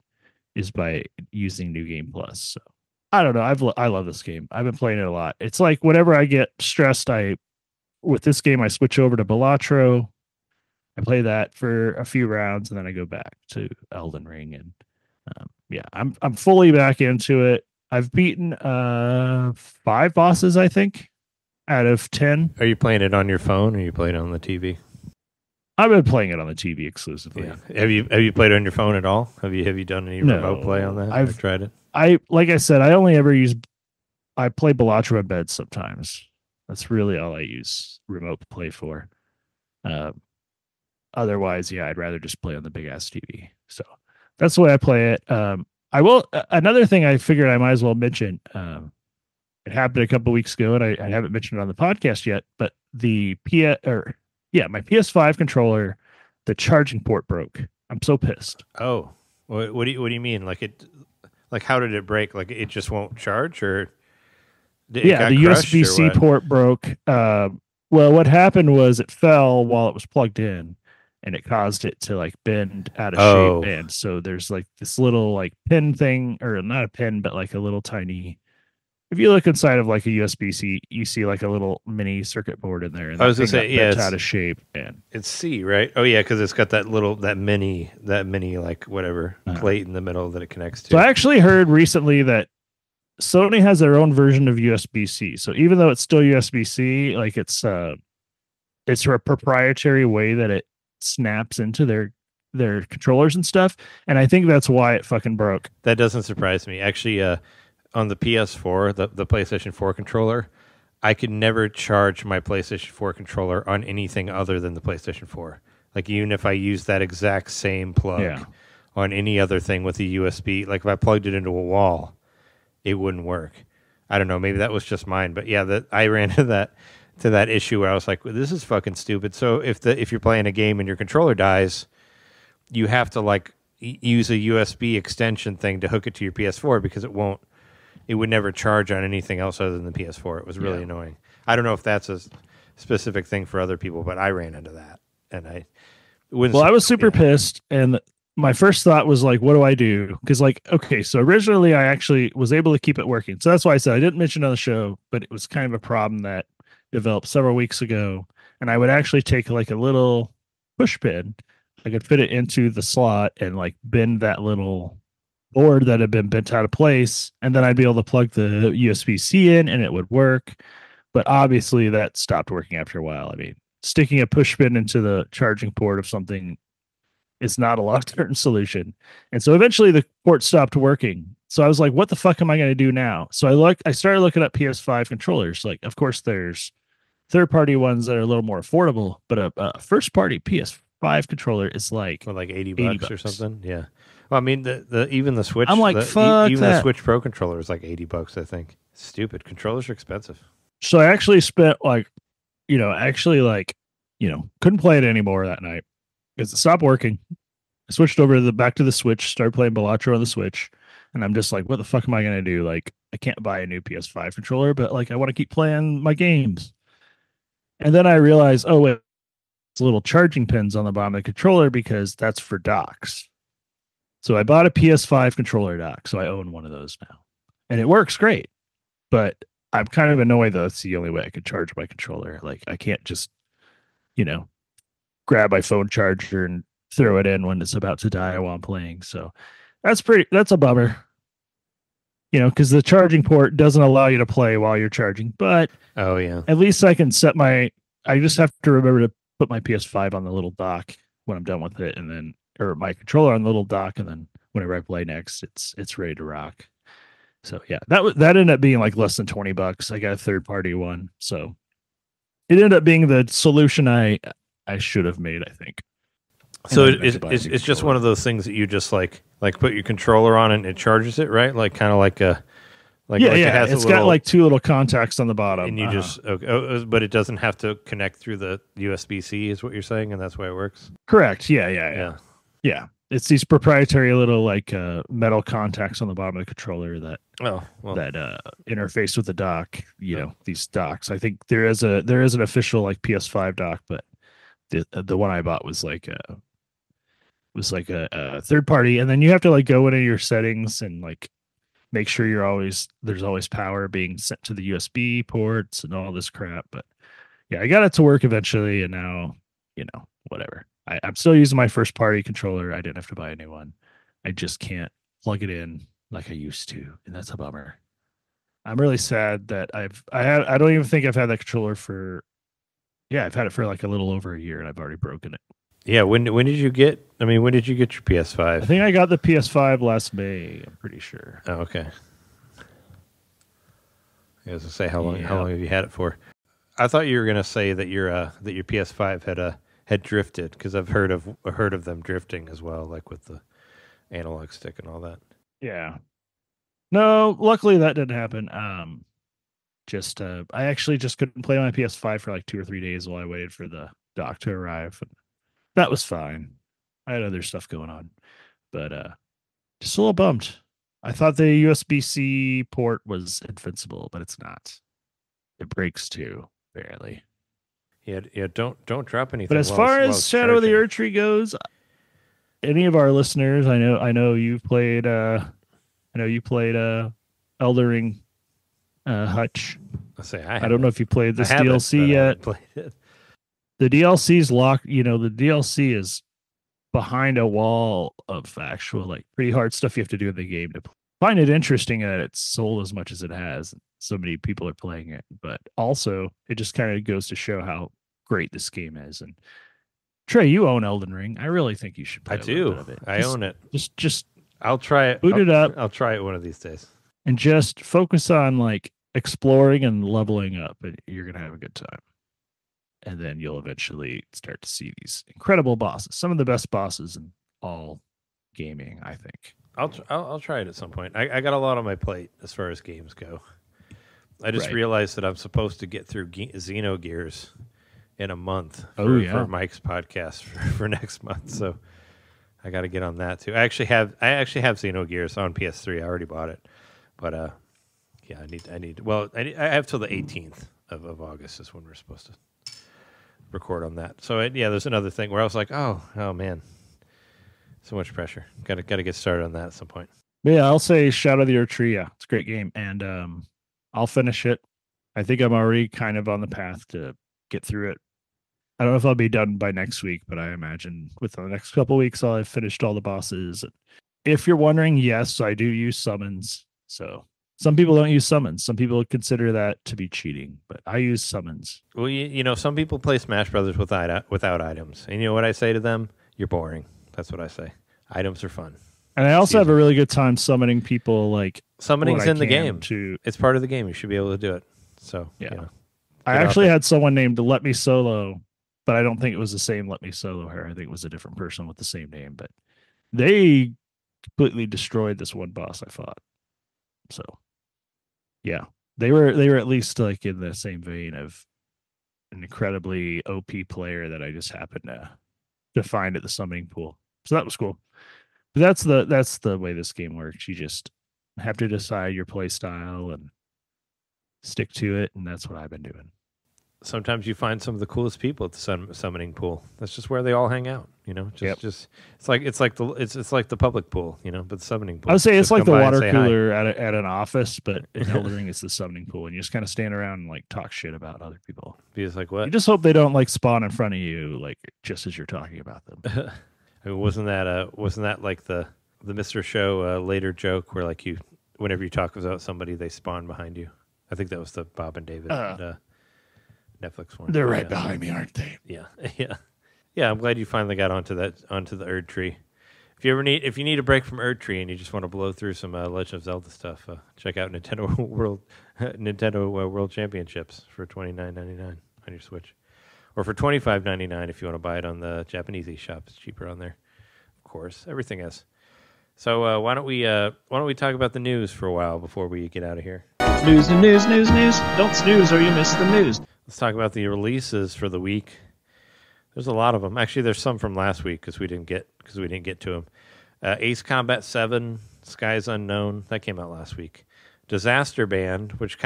Speaker 3: is by using New Game Plus. So I don't know. I love this game. I've been playing it a lot. It's like whenever I get stressed, I with this game, I switch over to Balatro. I play that for a few rounds, and then I go back to Elden Ring. And yeah, I'm fully back into it. I've beaten 5 bosses, I think, out of 10.
Speaker 2: Are you playing it on your phone or are you playing it on the TV?
Speaker 3: I've been playing it on the TV exclusively.
Speaker 2: Yeah. Have you played it on your phone at all? Have you done any remote play on that? I've tried it.
Speaker 3: Like I said, I only ever I play Balatro in bed sometimes. That's really all I use remote play for. Otherwise, yeah, I'd rather just play on the big ass TV. So that's the way I play it. I will. Another thing I figured I might as well mention. It happened a couple weeks ago, and I haven't mentioned it on the podcast yet. But my PS5 controller, the charging port broke. I'm so pissed.
Speaker 2: Oh, what do you mean? Like how did it break? Like it just won't charge, or
Speaker 3: the USB-C port broke. Well, what happened was it fell while it was plugged in, and it caused it to like bend out of shape. And so there's like this little like pin thing, or not a pin, but like a little tiny. If you look inside of like a USB-C, you see like a little mini circuit board in there. And
Speaker 2: I was gonna say, yeah,
Speaker 3: it's out of shape. And
Speaker 2: it's C, right? Oh yeah, because it's got that mini like whatever plate in the middle that it connects to.
Speaker 3: So I actually heard recently that Sony has their own version of USB-C. So even though it's still USB-C, like it's a proprietary way that it snaps into their controllers and stuff. And I think that's why it fucking broke.
Speaker 2: That doesn't surprise me. Actually, on the PS4, the PlayStation 4 controller, I could never charge my PlayStation 4 controller on anything other than the PlayStation 4. Like even if I used that exact same plug on any other thing with a USB, like if I plugged it into a wall, it wouldn't work. I don't know, maybe that was just mine, but yeah, I ran into that issue where I was like, well, this is fucking stupid. So if you're playing a game and your controller dies, you have to like use a USB extension thing to hook it to your PS4 because it would never charge on anything else other than the PS4. It was really annoying. I don't know if that's a specific thing for other people, but I ran into that. And I was
Speaker 3: super pissed. And my first thought was like, what do I do? Because like, okay, so originally I actually was able to keep it working. So that's why I said I didn't mention it on the show, but it was kind of a problem that developed several weeks ago. And I would actually take like a little push pin. I could fit it into the slot and like bend that little board that had been bent out of place, and then I'd be able to plug the USB-C in and it would work. But obviously that stopped working after a while. I mean, sticking a push pin into the charging port of something is not a long-term solution. And so eventually the port stopped working. So I was like, what the fuck am I going to do now? So I started looking up PS5 controllers. Like, of course, there's third-party ones that are a little more affordable, but a first-party PS5 controller is like
Speaker 2: $80 or something. Yeah. Well, I mean, even the Switch.
Speaker 3: I'm like, fuck
Speaker 2: even
Speaker 3: that.
Speaker 2: The Switch Pro controller is like $80, I think. Stupid. Controllers are expensive.
Speaker 3: So I actually spent couldn't play it anymore that night because it stopped working. I switched over back to the Switch, started playing Balatro on the Switch, and I'm just like, what the fuck am I gonna do? Like, I can't buy a new PS5 controller, but like, I want to keep playing my games. And then I realized, oh wait, it's little charging pins on the bottom of the controller because that's for docks. So I bought a PS5 controller dock, so I own one of those now. And it works great. But I'm kind of annoyed that that's the only way I could charge my controller. Like, I can't just, grab my phone charger and throw it in when it's about to die while I'm playing. So that's a bummer. Because the charging port doesn't allow you to play while you're charging. But at least I can I just have to remember to put my PS5 on the little dock when I'm done with it, and then or my controller on the little dock, and then whenever I play next, it's ready to rock. So yeah, that ended up being like less than $20. I got a third party one, so it ended up being the solution I should have made, I think.
Speaker 2: So it's just one of those things that you just like put your controller on and it charges it, right? Like kind of like a
Speaker 3: it's got like 2 little contacts on the bottom,
Speaker 2: and you but it doesn't have to connect through the USB-C, is what you're saying, and that's why it works.
Speaker 3: Correct. Yeah. It's these proprietary little like metal contacts on the bottom of the controller that interface with the dock. These docks. I think there is an official like PS5 dock, but the one I bought was like a third party, and then you have to like go into your settings and like make sure there's always power being sent to the USB ports and all this crap. But yeah, I got it to work eventually, and now, whatever. I'm still using my first party controller. I didn't have to buy a new one. I just can't plug it in like I used to, and that's a bummer. I'm really sad that I don't even think I've had that controller for, yeah, I've had it for like a little over a year, and I've already broken it.
Speaker 2: Yeah, when did you get? I mean, when did you get your PS5?
Speaker 3: I think I got the PS5 last May. I'm pretty sure.
Speaker 2: Oh, okay. I was gonna say how long have you had it for? I thought you were gonna say that your PS5 had drifted, because I've heard of them drifting as well, like with the analog stick and all that.
Speaker 3: Yeah. No, luckily that didn't happen. I actually just couldn't play on my PS5 for like 2 or 3 days while I waited for the dock to arrive. And that was fine. I had other stuff going on, but just a little bummed. I thought the USB-C port was invincible, but it's not. It breaks too, barely.
Speaker 2: Yeah. Don't drop anything.
Speaker 3: But as far as Shadow of the ErdTree goes, any of our listeners, I know you've played. I know you played Elden Ring, Hutch.
Speaker 2: I
Speaker 3: don't know if you played this DLC yet.
Speaker 2: Played it.
Speaker 3: The DLC's locked. The DLC is behind a wall of actual like pretty hard stuff you have to do in the game to find it interesting that it's sold as much as it has. So many people are playing it, but also it just kind of goes to show how great this game is. And Trey, you own Elden Ring. I really think you should play a little bit of it.
Speaker 2: I own it.
Speaker 3: Just
Speaker 2: I'll try it.
Speaker 3: Boot it up.
Speaker 2: I'll try it one of these days.
Speaker 3: And just focus on like exploring and leveling up, and you're gonna have a good time. And then you'll eventually start to see these incredible bosses, some of the best bosses in all gaming, I think.
Speaker 2: I'll try it at some point. I got a lot on my plate as far as games go. I just realized that I'm supposed to get through Xenogears in a month for Mike's podcast for next month. So I got to get on that too. I actually have Xenogears on PS3. I already bought it, but yeah, I have till the 18th of August is when we're supposed to record on that. So there's another thing where I was like, oh man, so much pressure. Got to get started on that at some point.
Speaker 3: But yeah, I'll say Shadow of the ErdTree. Yeah, it's a great game, and I'll finish it. I think I'm already kind of on the path to get through it. I don't know if I'll be done by next week, but I imagine within the next couple of weeks I'll have finished all the bosses. If you're wondering, yes, I do use summons. So some people don't use summons. Some people consider that to be cheating, but I use summons.
Speaker 2: Well, some people play Smash Brothers without items. And you know what I say to them? You're boring. That's what I say. Items are fun.
Speaker 3: And I also have a really good time summoning people. Like
Speaker 2: summoning's in the game. It's part of the game. You should be able to do it. So
Speaker 3: yeah, I actually had someone named Let Me Solo, but I don't think it was the same Let Me Solo her. I think it was a different person with the same name. But they completely destroyed this one boss I fought. So yeah, they were at least like in the same vein of an incredibly OP player that I just happened to find at the summoning pool. So that was cool. But that's the way this game works. You just have to decide your play style and stick to it, and that's what I've been doing.
Speaker 2: Sometimes you find some of the coolest people at the summoning pool. That's just where they all hang out. Just it's like the public pool, but the summoning pool.
Speaker 3: I would say it's like the water cooler at an office, but in Elden Ring it's the summoning pool, and you just kind of stand around and like talk shit about other people.
Speaker 2: Because like what?
Speaker 3: You just hope they don't like spawn in front of you, like just as you're talking about them.
Speaker 2: I mean, wasn't that like the Mr. Show later joke where like whenever you talk about somebody they spawn behind you? I think that was the Bob and David Netflix one.
Speaker 3: They're right behind me, aren't they?
Speaker 2: Yeah. I'm glad you finally got onto the ErdTree. If you need a break from ErdTree and you just want to blow through some Legend of Zelda stuff, check out Nintendo World Championships for $29.99 on your Switch, or for $25.99 if you want to buy it on the Japanese eShop. It's cheaper on there, of course. Everything is. So why don't we talk about the news for a while before we get out of here?
Speaker 3: News. Don't snooze or you miss the news.
Speaker 2: Let's talk about the releases for the week. There's a lot of them. Actually, there's some from last week because we didn't get to them. Ace Combat 7, Skies Unknown, that came out last week. Disaster Band, which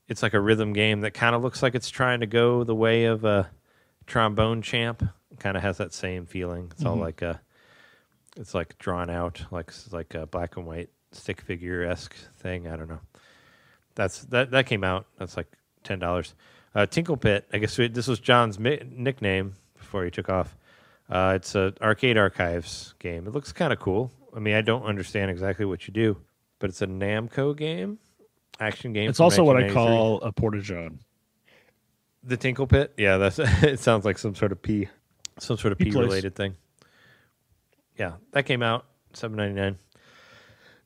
Speaker 2: it's like a rhythm game that kind of looks like it's trying to go the way of a Trombone Champ. Kind of has that same feeling. It's all like it's like drawn out, like a black and white stick figure-esque thing. I don't know. That came out. That's like $10. Tinkle Pit. I guess this was John's nickname before he took off. It's an Arcade Archives game. It looks kind of cool. I mean, I don't understand exactly what you do, but it's a Namco game, action game.
Speaker 3: It's also what I call a porta-john.
Speaker 2: The Tinkle Pit? Yeah, that's. It sounds like some sort of pea related thing. Yeah, that came out $7.99.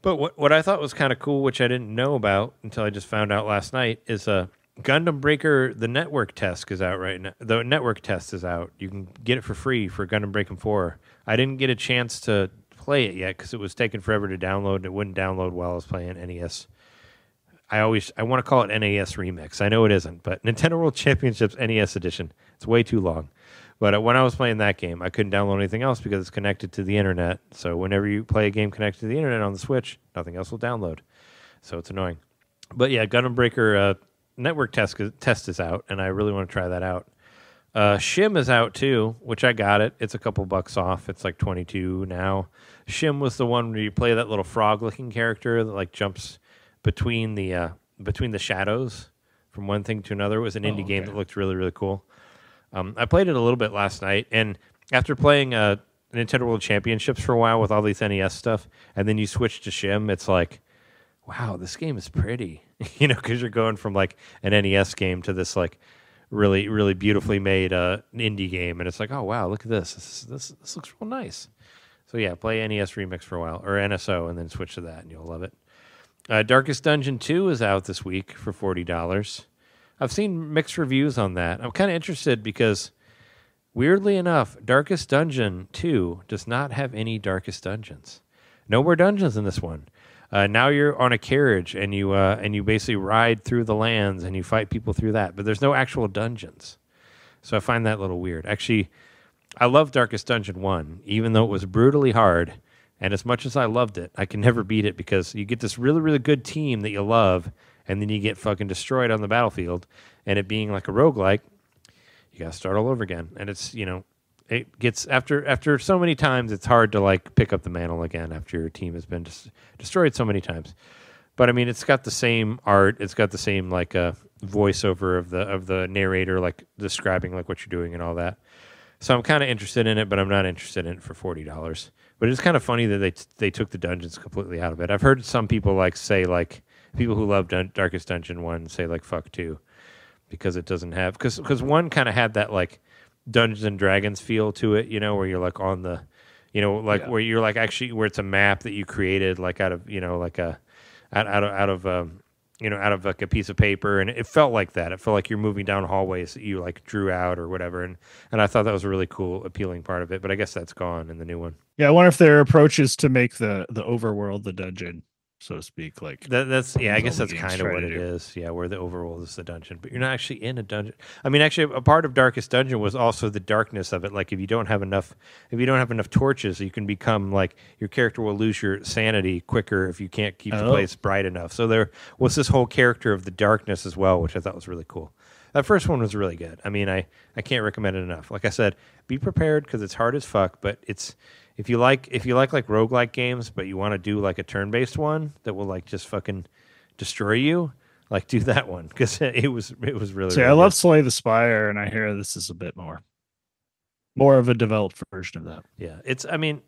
Speaker 2: But what I thought was kind of cool, which I didn't know about until I just found out last night, is Gundam Breaker. The network test is out right now. The network test is out. You can get it for free for Gundam Breaker 4. I didn't get a chance to play it yet because it was taking forever to download, and it wouldn't download while I was playing NES. I want to call it NES Remix. I know it isn't, but Nintendo World Championships NES Edition. It's way too long. But when I was playing that game, I couldn't download anything else because it's connected to the internet. So whenever you play a game connected to the internet on the Switch, nothing else will download. So it's annoying. But yeah, Gundam Breaker network test is out, and I really want to try that out. Shim is out too, which I got it. It's a couple bucks off. It's like $22 now. Shim was the one where you play that little frog-looking character that like jumps between the shadows from one thing to another. It was an indie game that looked really, really cool. I played it a little bit last night, and after playing Nintendo World Championships for a while with all these NES stuff, and then you switch to Shim, it's like, wow, this game is pretty. Because you're going from like an NES game to this like really, really beautifully made indie game, and it's like, oh wow, look at this. This looks real nice. So yeah, play NES Remix for a while, or NSO, and then switch to that, and you'll love it. Darkest Dungeon 2 is out this week for $40. I've seen mixed reviews on that. I'm kind of interested because, weirdly enough, Darkest Dungeon 2 does not have any Darkest Dungeons. No more dungeons in this one. Now you're on a carriage, and you basically ride through the lands, and you fight people through that. But there's no actual dungeons. So I find that a little weird. Actually, I love Darkest Dungeon 1, even though it was brutally hard. And as much as I loved it, I can never beat it because you get this really, really good team that you love, and then you get fucking destroyed on the battlefield. And it being like a roguelike, you got to start all over again. And it's, it gets, after so many times, it's hard to like pick up the mantle again after your team has been destroyed so many times. But I mean, it's got the same art. It's got the same like voiceover of the narrator, like describing like what you're doing and all that. So I'm kind of interested in it, but I'm not interested in it for $40. But it's kind of funny that they took the dungeons completely out of it. I've heard some people like say like people who love Darkest Dungeon 1 say like fuck 2 because it doesn't have because 1 kind of had that like Dungeons and Dragons feel to it, where you're like on the, where you're like actually where it's a map that you created like out of like a out of like a piece of paper, and it felt like that. It felt like you're moving down hallways that you like drew out or whatever, and I thought that was a really cool, appealing part of it. But I guess that's gone in the new one.
Speaker 3: Yeah, I wonder if their approach is to make the overworld the dungeon, so to speak. Like
Speaker 2: that's I guess that's kind of what it is. Yeah, where the overworld is the dungeon, but you're not actually in a dungeon. I mean, actually, a part of Darkest Dungeon was also the darkness of it. Like if you don't have enough torches, you can become like your character will lose your sanity quicker if you can't keep the place bright enough. So there was this whole character of the darkness as well, which I thought was really cool. That first one was really good. I mean, I can't recommend it enough. Like I said, be prepared because it's hard as fuck, but it's. If you like roguelike games, but you want to do like a turn-based one that will like just fucking destroy you, like do that one because it was really.
Speaker 3: See,
Speaker 2: really
Speaker 3: I love Slay the Spire, and I hear this is a bit more of a developed version of that.
Speaker 2: Yeah, it's. I mean,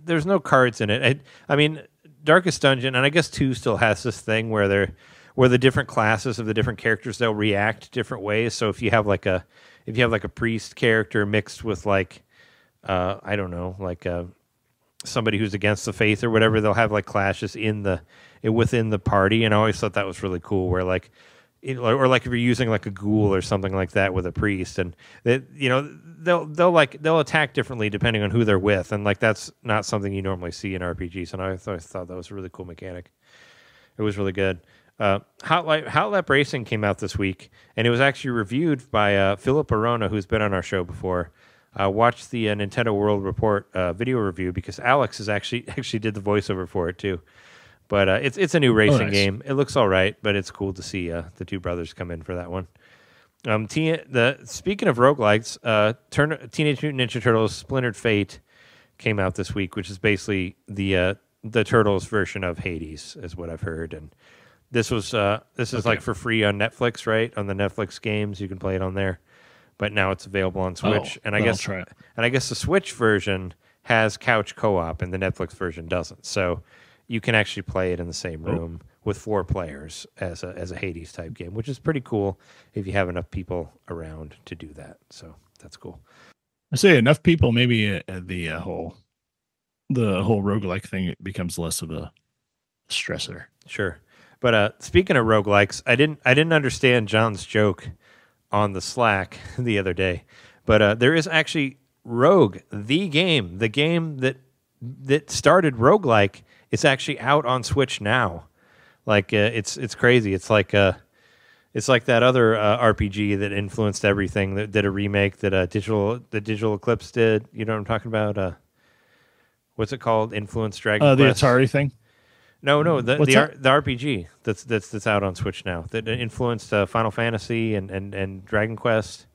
Speaker 2: there's no cards in it. I mean, Darkest Dungeon, and I guess 2 still has this thing where the different classes of the different characters they'll react different ways. So if you have like a priest character mixed with like. I don't know, like somebody who's against the faith or whatever, they'll have like clashes within the party, and I always thought that was really cool. Where like, or like if you're using like a ghoul or something like that with a priest, and they'll attack differently depending on who they're with, and like that's not something you normally see in RPGs. And I thought that was a really cool mechanic. It was really good. Hot Lap Racing came out this week, and it was actually reviewed by Philip Arona, who's been on our show before. Watch the Nintendo World Report video review because Alex is actually did the voiceover for it too. But it's a new racing game. It looks all right, but it's cool to see the two brothers come in for that one. Speaking of roguelikes, Teenage Mutant Ninja Turtles Splintered Fate came out this week, which is basically the Turtles version of Hades, is what I've heard. And This is like for free on Netflix, right? On the Netflix games, you can play it on there. But now it's available on Switch, and I guess the Switch version has couch co-op, and the Netflix version doesn't. So you can actually play it in the same room with 4 players as a Hades type game, which is pretty cool if you have enough people around to do that. So that's cool.
Speaker 3: I say enough people, maybe the whole roguelike thing becomes less of a stressor.
Speaker 2: Sure. But speaking of roguelikes, I didn't understand John's joke on the Slack the other day. But there is actually Rogue, the game that started roguelike. It's actually out on Switch now. Like it's crazy. It's like that other RPG that influenced everything, that did a remake that Digital Eclipse did. You know what I'm talking about? What's it called? Influenced Dragon Quest.
Speaker 3: The Atari thing.
Speaker 2: No, the RPG that's out on Switch now that influenced Final Fantasy and Dragon Quest.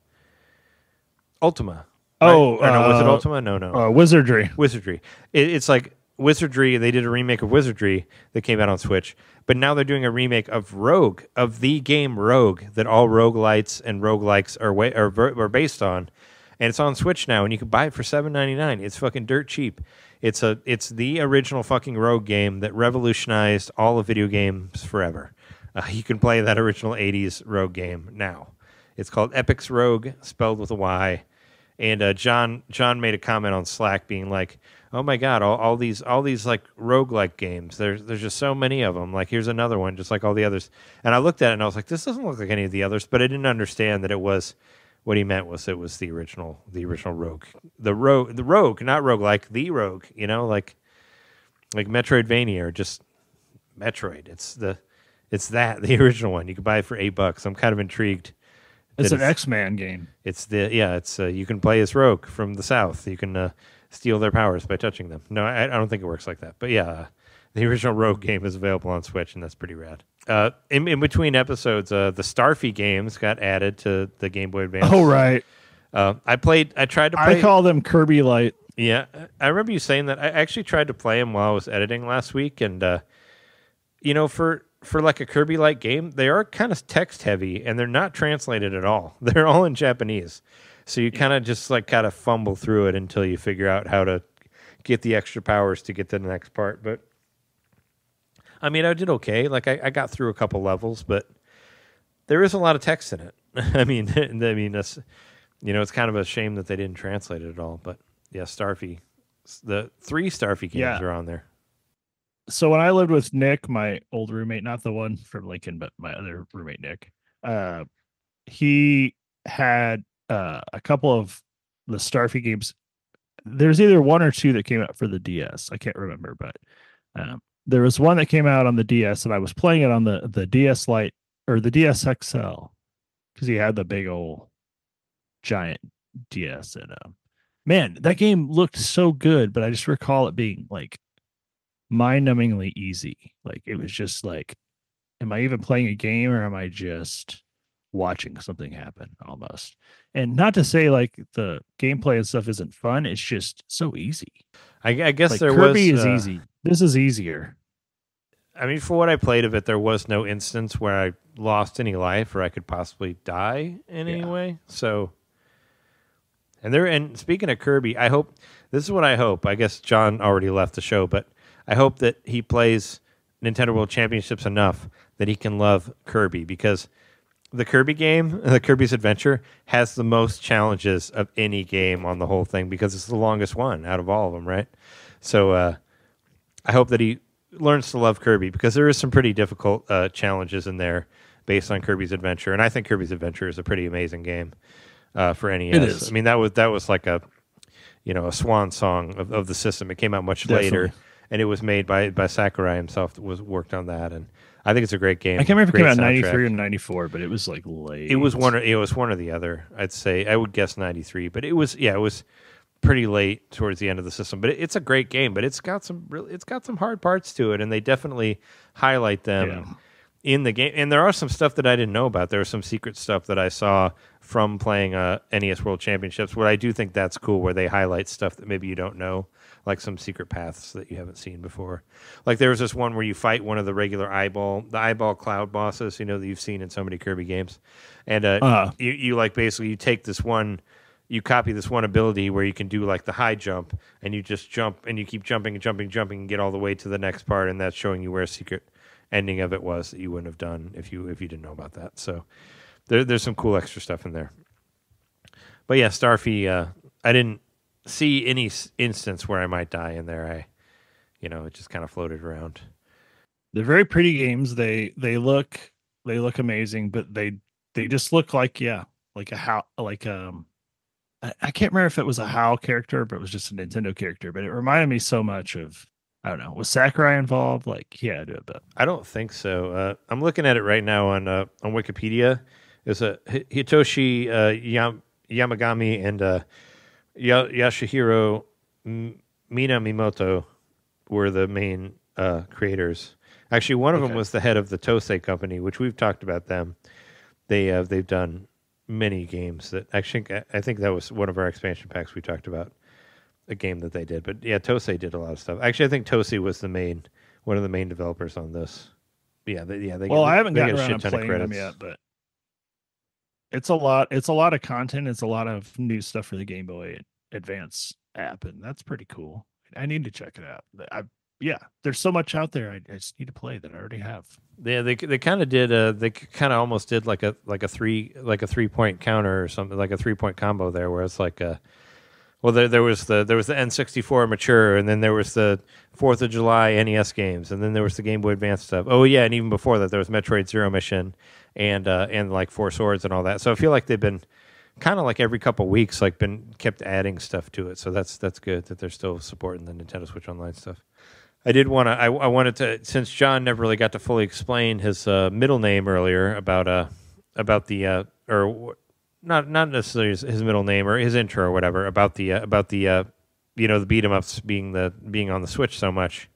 Speaker 2: Ultima. Right?
Speaker 3: Oh,
Speaker 2: was it Ultima? No.
Speaker 3: Wizardry.
Speaker 2: Wizardry. It's like Wizardry. They did a remake of Wizardry that came out on Switch, but now they're doing a remake of Rogue, of the game Rogue that all roguelites and roguelikes are based on, and it's on Switch now, and you can buy it for $7.99. It's fucking dirt cheap. It's the original fucking Rogue game that revolutionized all of video games forever. You can play that original 80s Rogue game now. It's called Epic's Rogue, spelled with a Y. And John made a comment on Slack being like, "Oh my God, all these like roguelike games. There's just so many of them. Like here's another one, just like all the others." And I looked at it and I was like, "This doesn't look like any of the others." But I didn't understand that it was what he meant was it was the original Rogue, the Rogue, not roguelike, the Rogue. You know, like Metroidvania or just Metroid. It's the original one. You can buy it for $8. I'm kind of intrigued.
Speaker 3: It's an X-Man game.
Speaker 2: It's you can play as Rogue from the South. You can steal their powers by touching them. No, I don't think it works like that. But yeah, the original Rogue game is available on Switch, and that's pretty rad. In between episodes, the Starfy games got added to the Game Boy Advance.
Speaker 3: Oh right.
Speaker 2: I tried to play.
Speaker 3: I call them Kirby Light.
Speaker 2: Yeah, I remember you saying that. I actually tried to play them while I was editing last week, and for like a Kirby-like game, they are kind of text-heavy, and they're not translated at all. They're all in Japanese. So you kind of just fumble through it until you figure out how to get the extra powers to get to the next part. But, I mean, I did okay. Like, I got through a couple levels, but there is a lot of text in it. I mean, that's, it's kind of a shame that they didn't translate it at all. But, yeah, Starfy. The 3 Starfy games are on there.
Speaker 3: So when I lived with Nick, my old roommate, not the one from Lincoln, but my other roommate, Nick, he had a couple of the Starfy games. There's either 1 or 2 that came out for the DS. I can't remember, but there was one that came out on the DS, and I was playing it on the DS Lite or the DS XL because he had the big old giant DS. And man, that game looked so good, but I just recall it being like mind-numbingly easy. Like it was just like, am I even playing a game or am I just watching something happen almost? And not to say like the gameplay and stuff isn't fun, it's just so easy.
Speaker 2: I guess
Speaker 3: like
Speaker 2: there
Speaker 3: Kirby
Speaker 2: was
Speaker 3: is easy. This is easier.
Speaker 2: I mean, for what I played of it, there was no instance where I lost any life or I could possibly die in any way. So, and speaking of Kirby, this is what I hope. I guess John already left the show, but I hope that he plays Nintendo World Championships enough that he can love Kirby, because the Kirby game, the Kirby's Adventure, has the most challenges of any game on the whole thing because it's the longest one out of all of them, right? So I hope that he learns to love Kirby, because there is some pretty difficult challenges in there based on Kirby's Adventure, and I think Kirby's Adventure is a pretty amazing game for NES.
Speaker 3: It is.
Speaker 2: I mean, that was like a swan song of the system. It came out much later. And it was made by Sakurai himself that worked on that, and I think it's a great game.
Speaker 3: I can't remember if it came out in
Speaker 2: soundtrack.
Speaker 3: 93 or 94, but it was like late.
Speaker 2: It was one or the other. I'd say I would guess 93, but it was pretty late towards the end of the system. But it's a great game, but it's got some hard parts to it, and they definitely highlight them in the game. And there are some stuff that I didn't know about. There was some secret stuff that I saw from playing NES World Championships. What I do think that's cool, where they highlight stuff that maybe you don't know, like some secret paths that you haven't seen before. Like there was this one where you fight one of the regular eyeball cloud bosses, that you've seen in so many Kirby games, and you like basically you take this one. You copy this one ability where you can do like the high jump, and you just jump and you keep jumping and jumping, jumping, and get all the way to the next part, and that's showing you where a secret ending of it was that you wouldn't have done if you didn't know about that. So there's some cool extra stuff in there. But yeah, Starfy, I didn't see any instance where I might die in there. It just kind of floated around.
Speaker 3: They're very pretty games. They look amazing, but they just look like I can't remember if it was a HAL character, but it was just a Nintendo character. But it reminded me so much of, I don't know, was Sakurai involved? Yeah, I do it, but
Speaker 2: I don't think so. I'm looking at it right now on Wikipedia. There's a Hitoshi Yamagami and Yasuhiro Minamimoto were the main creators. Actually, one of them was the head of the Tosei company, which we've talked about them. They've done many games that I think that was one of our expansion packs we talked about, a game that they did. But yeah, Tosei did a lot of stuff. Actually, I think Tosei was one of the main developers on this. Yeah,
Speaker 3: I haven't gotten around to playing them yet, but it's a lot. It's a lot of content. It's a lot of new stuff for the Game Boy Advance app, and that's pretty cool. I need to check it out. There's so much out there. I just need to play that I already have.
Speaker 2: Yeah, they kind of did. They kind of almost did like a 3-point counter or something, like a 3-point combo there, where it's like there was the N64 mature, and then there was the 4th of July NES games, and then there was the Game Boy Advance stuff. Oh yeah, and even before that, there was Metroid Zero Mission, and like Four Swords and all that. So I feel like they've been kind of like every couple of weeks, been kept adding stuff to it. So that's good that they're still supporting the Nintendo Switch Online stuff. I did want to. I wanted to, since John never really got to fully explain his middle name earlier about the or not necessarily his middle name or his intro or whatever about the the beat 'em ups being on the Switch so much.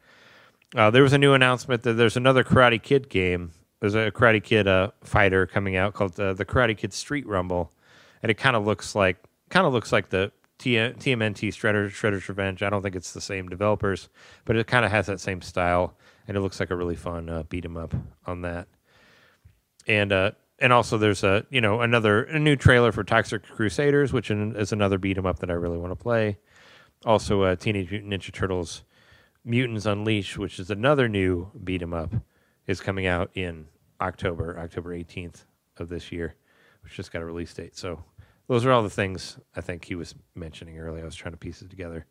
Speaker 2: There was a new announcement that there's another Karate Kid game. There's a Karate Kid fighter coming out called the Karate Kid Street Rumble, and it kind of looks like the TMNT Shredder's Revenge. I don't think it's the same developers, but it kind of has that same style, and it looks like a really fun beat 'em up on that. And also there's a new trailer for Toxic Crusaders, which is another beat 'em up that I really want to play. Also, Teenage Mutant Ninja Turtles Mutants Unleashed, which is another new beat 'em up, is coming out in October 18th of this year, which just got a release date. So those are all the things I think he was mentioning earlier. I was trying to piece it together,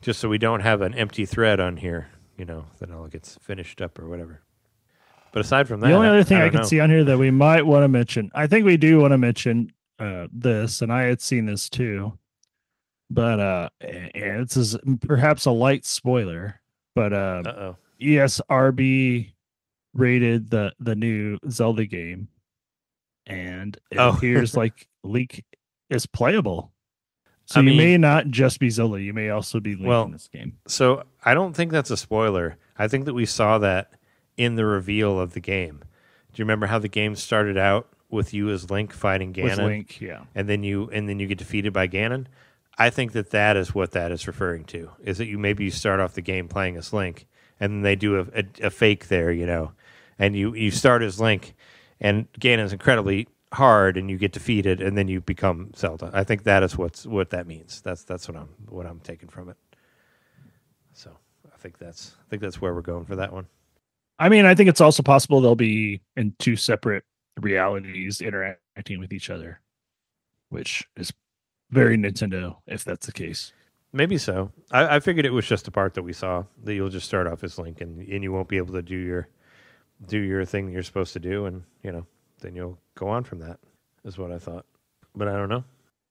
Speaker 2: just so we don't have an empty thread on here, that all gets finished up or whatever. But aside from that,
Speaker 3: the only other thing I can see on here that we might want to mention, I think we do want to mention this, and I had seen this too, but and this is perhaps a light spoiler, but ESRB rated the new Zelda game, and it appears like Link is playable. So you may not just be Zelda, you may also be Link in this game.
Speaker 2: So I don't think that's a spoiler. I think that we saw that in the reveal of the game. Do you remember how the game started out with you as Link fighting Ganon?
Speaker 3: With Link, yeah.
Speaker 2: And then you get defeated by Ganon? I think that is what that is referring to, is that you start off the game playing as Link, and then they do a fake there, and you start as Link, and Ganon's incredibly hard, and you get defeated, and then you become Zelda. I think that is what that means. That's what I'm taking from it. So I think that's where we're going for that one.
Speaker 3: I mean, I think it's also possible they'll be in two separate realities interacting with each other, which is very Nintendo if that's the case.
Speaker 2: Maybe so. I figured it was just a part that we saw, that you'll just start off as Link and you won't be able to do your thing you're supposed to do, and then you'll go on from that, is what I thought. But I don't know.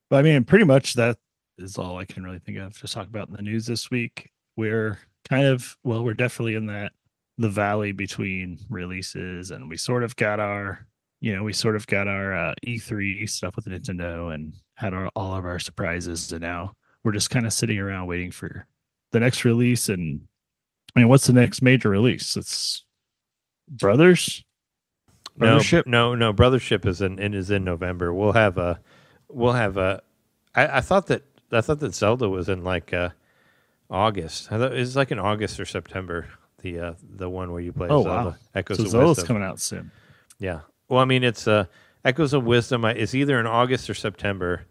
Speaker 3: But I mean, pretty much that is all I can really think of to talk about in the news this week. We're we're definitely in the valley between releases, and we sort of got our E3 stuff with Nintendo and had all of our surprises, and now we're just kind of sitting around waiting for the next release. And I mean, what's the next major release? It's Brothers. Brothership?
Speaker 2: No. Brothership is in November. We'll have I thought that Zelda was in like August. I thought it was like in August or September. The one where you play Zelda.
Speaker 3: Wow.
Speaker 2: Echoes
Speaker 3: So
Speaker 2: of
Speaker 3: Zelda's
Speaker 2: Wisdom.
Speaker 3: coming out soon.
Speaker 2: Yeah. Well, I mean, it's Echoes of Wisdom is either in August or September,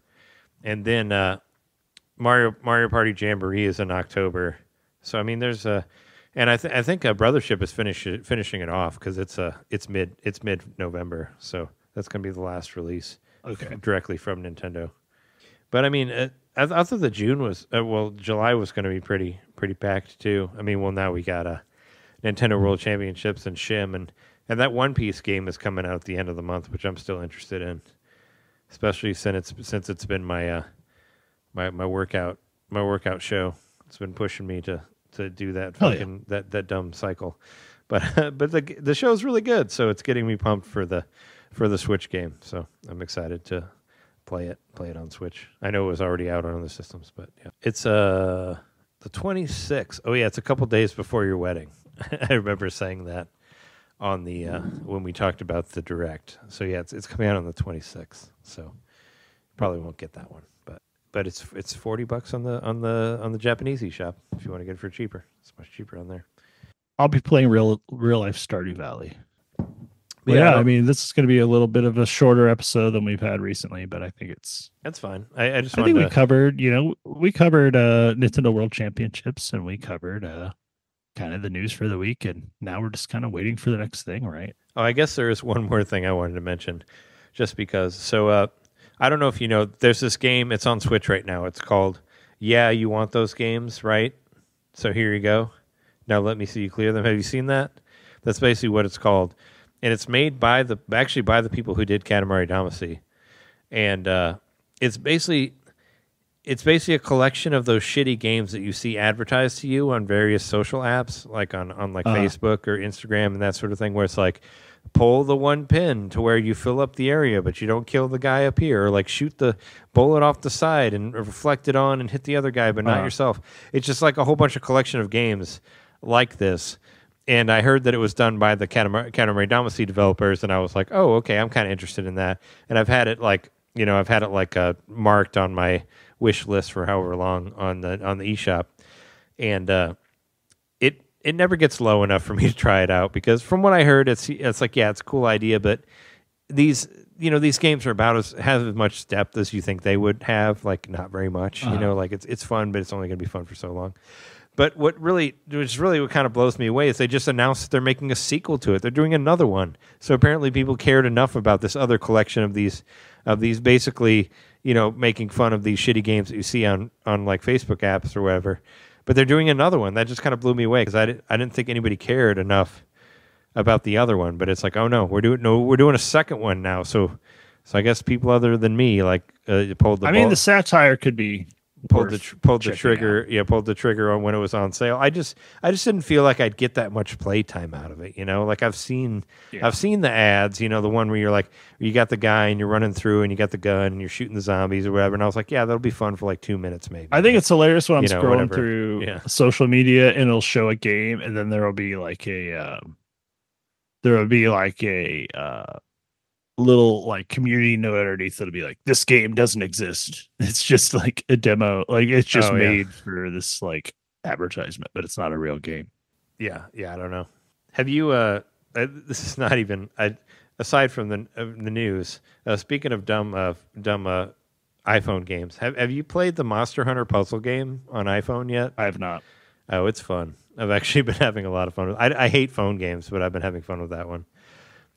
Speaker 2: and then Mario Party Jamboree is in October. So I mean, there's and I think Brothership is finishing it off because it's mid November. So that's gonna be the last release.
Speaker 3: Okay.
Speaker 2: Directly from Nintendo. But I mean, I thought that June was July was going to be pretty packed too. I mean, well now we got Nintendo World Championships and Shim and that One Piece game is coming out at the end of the month, which I'm still interested in, especially since it's been my my workout show. It's been pushing me to do that fucking that dumb cycle, but the show's really good, so it's getting me pumped for the Switch game. So I'm excited to play it on Switch. I know it was already out on other systems, but yeah. It's the 26th. Oh yeah, it's a couple days before your wedding. I remember saying that on the when we talked about the Direct. So yeah, it's coming out on the 26th. So probably won't get that one, but it's $40 on the Japanese eShop if you want to get it for cheaper. It's much cheaper on there.
Speaker 3: I'll be playing real life Stardew Valley. Yeah, I mean, this is going to be a little bit of a shorter episode than we've had recently, but I think
Speaker 2: that's fine. I
Speaker 3: think we covered Nintendo World Championships, and we covered kind of the news for the week, and now we're just kind of waiting for the next thing, right?
Speaker 2: Oh, I guess there is one more thing I wanted to mention, just because. So I don't know if you know, there's this game. It's on Switch right now. It's called Yeah, You Want Those Games, right? So here you go. Now let me see you clear them. Have you seen that? That's basically what it's called. And it's made by the people who did Katamari Damacy, and it's basically a collection of those shitty games that you see advertised to you on various social apps, like on Facebook or Instagram and that sort of thing, where it's like pull the one pin to where you fill up the area, but you don't kill the guy up here, or like shoot the bullet off the side and reflect it on and hit the other guy, but not yourself. It's just like a whole bunch of collection of games like this. And I heard that it was done by the Katamari Damacy developers, and I was like, "Oh, okay, I'm kind of interested in that." And I've had it marked on my wish list for however long on the eShop, and it never gets low enough for me to try it out, because from what I heard, it's like, yeah, it's a cool idea, but these games are have as much depth as you think they would have, like not very much. Like it's fun, but it's only going to be fun for so long. But what kind of blows me away is they just announced that they're making a sequel to it. They're doing another one. So apparently people cared enough about this other collection of these basically, making fun of these shitty games that you see on like Facebook apps or whatever. But they're doing another one. That just kind of blew me away, because I didn't think anybody cared enough about the other one. But it's like, oh no, we're doing a second one now. So I guess people other than me pulled the.
Speaker 3: I mean, the satire could be.
Speaker 2: Pulled the trigger on when it was on sale. I just didn't feel like I'd get that much playtime out of it. Like I've seen the ads. The one where you're like, you got the guy and you're running through and you got the gun and you're shooting the zombies or whatever. And I was like, yeah, that'll be fun for like 2 minutes maybe.
Speaker 3: I think it's hilarious when I'm scrolling through social media and it'll show a game, and then there'll be like a little like community note underneath that'll be like, this game doesn't exist. It's just like a demo, like it's just made for this like advertisement, but it's not a real game.
Speaker 2: I don't know. Have you this is not even aside from the news, speaking of dumb iPhone games, have you played the Monster Hunter puzzle game on iPhone yet?
Speaker 3: I have not.
Speaker 2: Oh, it's fun. I've actually been having a lot of fun with it. I hate phone games, but I've been having fun with that one.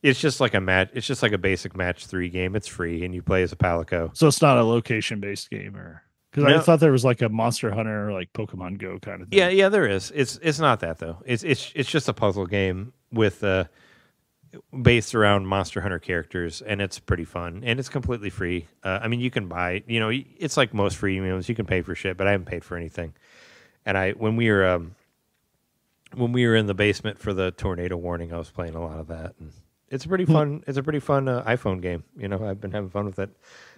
Speaker 2: It's just like a basic match 3 game. It's free, and you play as a Palico.
Speaker 3: So it's not a location-based game, or because I thought there was like a Monster Hunter or like Pokemon Go kind of thing.
Speaker 2: Yeah, there is. It's not that though. It's just a puzzle game with based around Monster Hunter characters, and it's pretty fun, and it's completely free. I mean, you can buy. It's like most free games. You can pay for shit, but I haven't paid for anything. And when we were in the basement for the tornado warning, I was playing a lot of that. And it's a pretty fun. It's a pretty fun iPhone game. I've been having fun with it,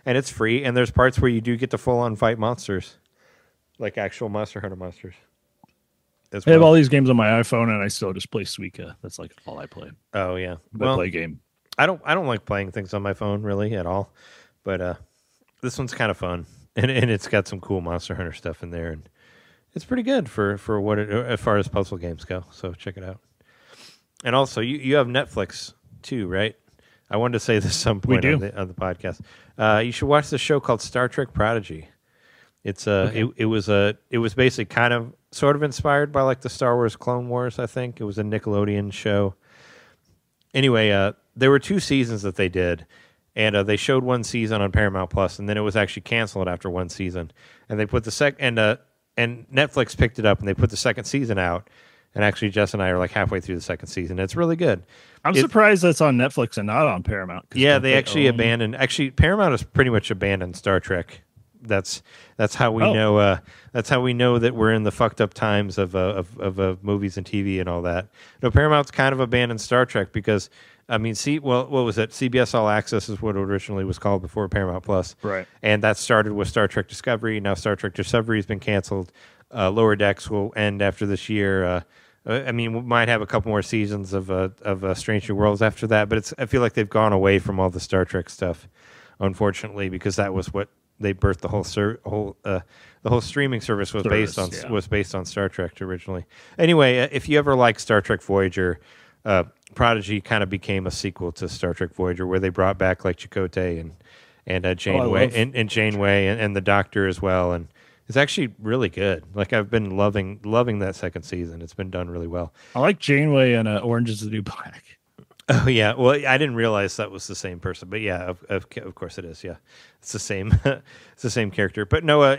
Speaker 2: and it's free. And there's parts where you do get to full on fight monsters, like actual Monster Hunter monsters.
Speaker 3: I have all these games on my iPhone, and I still just play Suika. That's like all I play.
Speaker 2: Oh yeah,
Speaker 3: I play a game.
Speaker 2: I don't like playing things on my phone really at all, but this one's kind of fun, and it's got some cool Monster Hunter stuff in there, and it's pretty good for what as far as puzzle games go. So check it out. And also, you have Netflix too, right? I wanted to say this some point on the podcast. You should watch this show called Star Trek Prodigy. It's it was basically kind of sort of inspired by like the Star Wars Clone Wars. I think it was a Nickelodeon show. Anyway, there were 2 seasons that they did, and they showed one season on Paramount Plus, and then it was actually canceled after one season. And they put the and Netflix picked it up, and they put the second season out. And actually, Jess and I are like halfway through the second season. It's really good.
Speaker 3: I'm surprised that's on Netflix and not on Paramount.
Speaker 2: Yeah, they actually abandoned. Actually, Paramount has pretty much abandoned Star Trek. That's how we know. That's how we know that we're in the fucked up times of movies and TV and all that. No, Paramount's kind of abandoned Star Trek because I mean, what was it? CBS All Access is what it originally was called before Paramount Plus,
Speaker 3: right?
Speaker 2: And that started with Star Trek Discovery. Now Star Trek Discovery has been canceled. Lower Decks will end after this year. I mean, we might have a couple more seasons of Strange New Worlds after that, but I feel like they've gone away from all the Star Trek stuff, unfortunately, because that was what they birthed the whole streaming service was based on Star Trek originally. Anyway, if you ever like Star Trek Voyager, Prodigy kind of became a sequel to Star Trek Voyager, where they brought back like Chakotay and Janeway and Janeway and the Doctor as well, and it's actually really good. Like I've been loving that second season. It's been done really well.
Speaker 3: I like Janeway and Orange is the New Black.
Speaker 2: Oh yeah, well I didn't realize that was the same person, but yeah, of course it is. Yeah, it's the same. It's the same character. But no,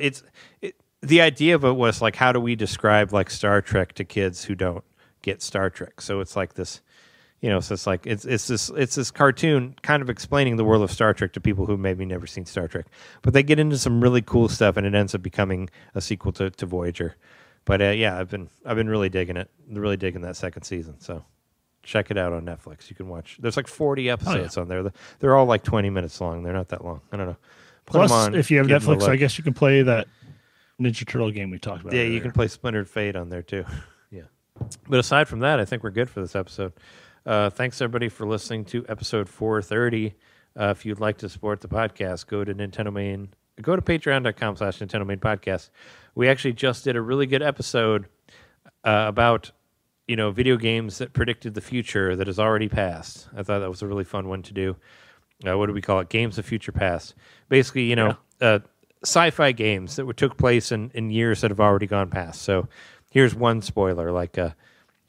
Speaker 2: the idea of it was like, how do we describe like Star Trek to kids who don't get Star Trek? So it's like this. So it's like it's this cartoon kind of explaining the world of Star Trek to people who maybe never seen Star Trek, but they get into some really cool stuff, and it ends up becoming a sequel to Voyager. But yeah, I've been really digging it, really digging that second season. So check it out on Netflix. You can watch. There's like 40 episodes on there. They're all like 20 minutes long. They're not that long. I don't know.
Speaker 3: Plus, if you have Netflix, I guess you can play that Ninja Turtle game we talked about.
Speaker 2: Yeah,
Speaker 3: earlier.
Speaker 2: You can play Splintered Fate on there too. Yeah, but aside from that, I think we're good for this episode. Thanks everybody for listening to episode 430. If you'd like to support the podcast, go to NintenDomain. Go to patreon.com/NintenDomain podcast. We actually just did a really good episode about video games that predicted the future that has already passed. I thought that was a really fun one to do. What do we call it? Games of Future Past. Basically, sci-fi games that took place in years that have already gone past. So here's one spoiler, like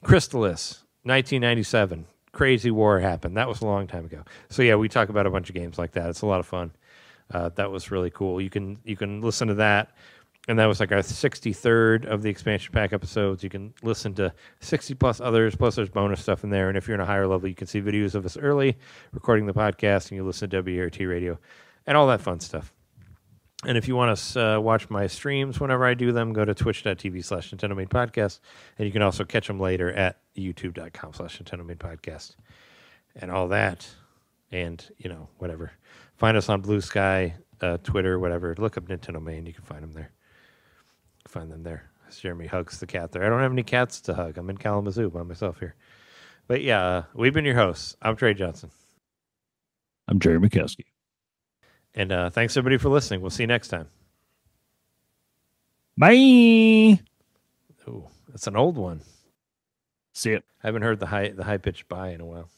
Speaker 2: Crystalis. 1997, crazy war happened. That was a long time ago. So yeah, we talk about a bunch of games like that. It's a lot of fun. That was really cool. You can listen to that, and that was like our 63rd of the expansion pack episodes. You can listen to 60 plus others. Plus, there's bonus stuff in there. And if you're in a higher level, you can see videos of us early recording the podcast, and you listen to WERT radio, and all that fun stuff. And if you want to watch my streams whenever I do them, go to twitch.tv/NintenDomain podcast. And you can also catch them later at youtube.com/NintenDomain podcast. And all that. And, whatever. Find us on Blue Sky, Twitter, whatever. Look up NintenDomain. You can find them there. Find them there. Jeremy hugs the cat there. I don't have any cats to hug. I'm in Kalamazoo by myself here. But yeah, we've been your hosts. I'm Trey Johnson.
Speaker 3: I'm Jerry McKeskey.
Speaker 2: And thanks everybody for listening. We'll see you next time.
Speaker 3: Bye.
Speaker 2: Oh, that's an old one.
Speaker 3: See it.
Speaker 2: I haven't heard the high pitched bye in a while.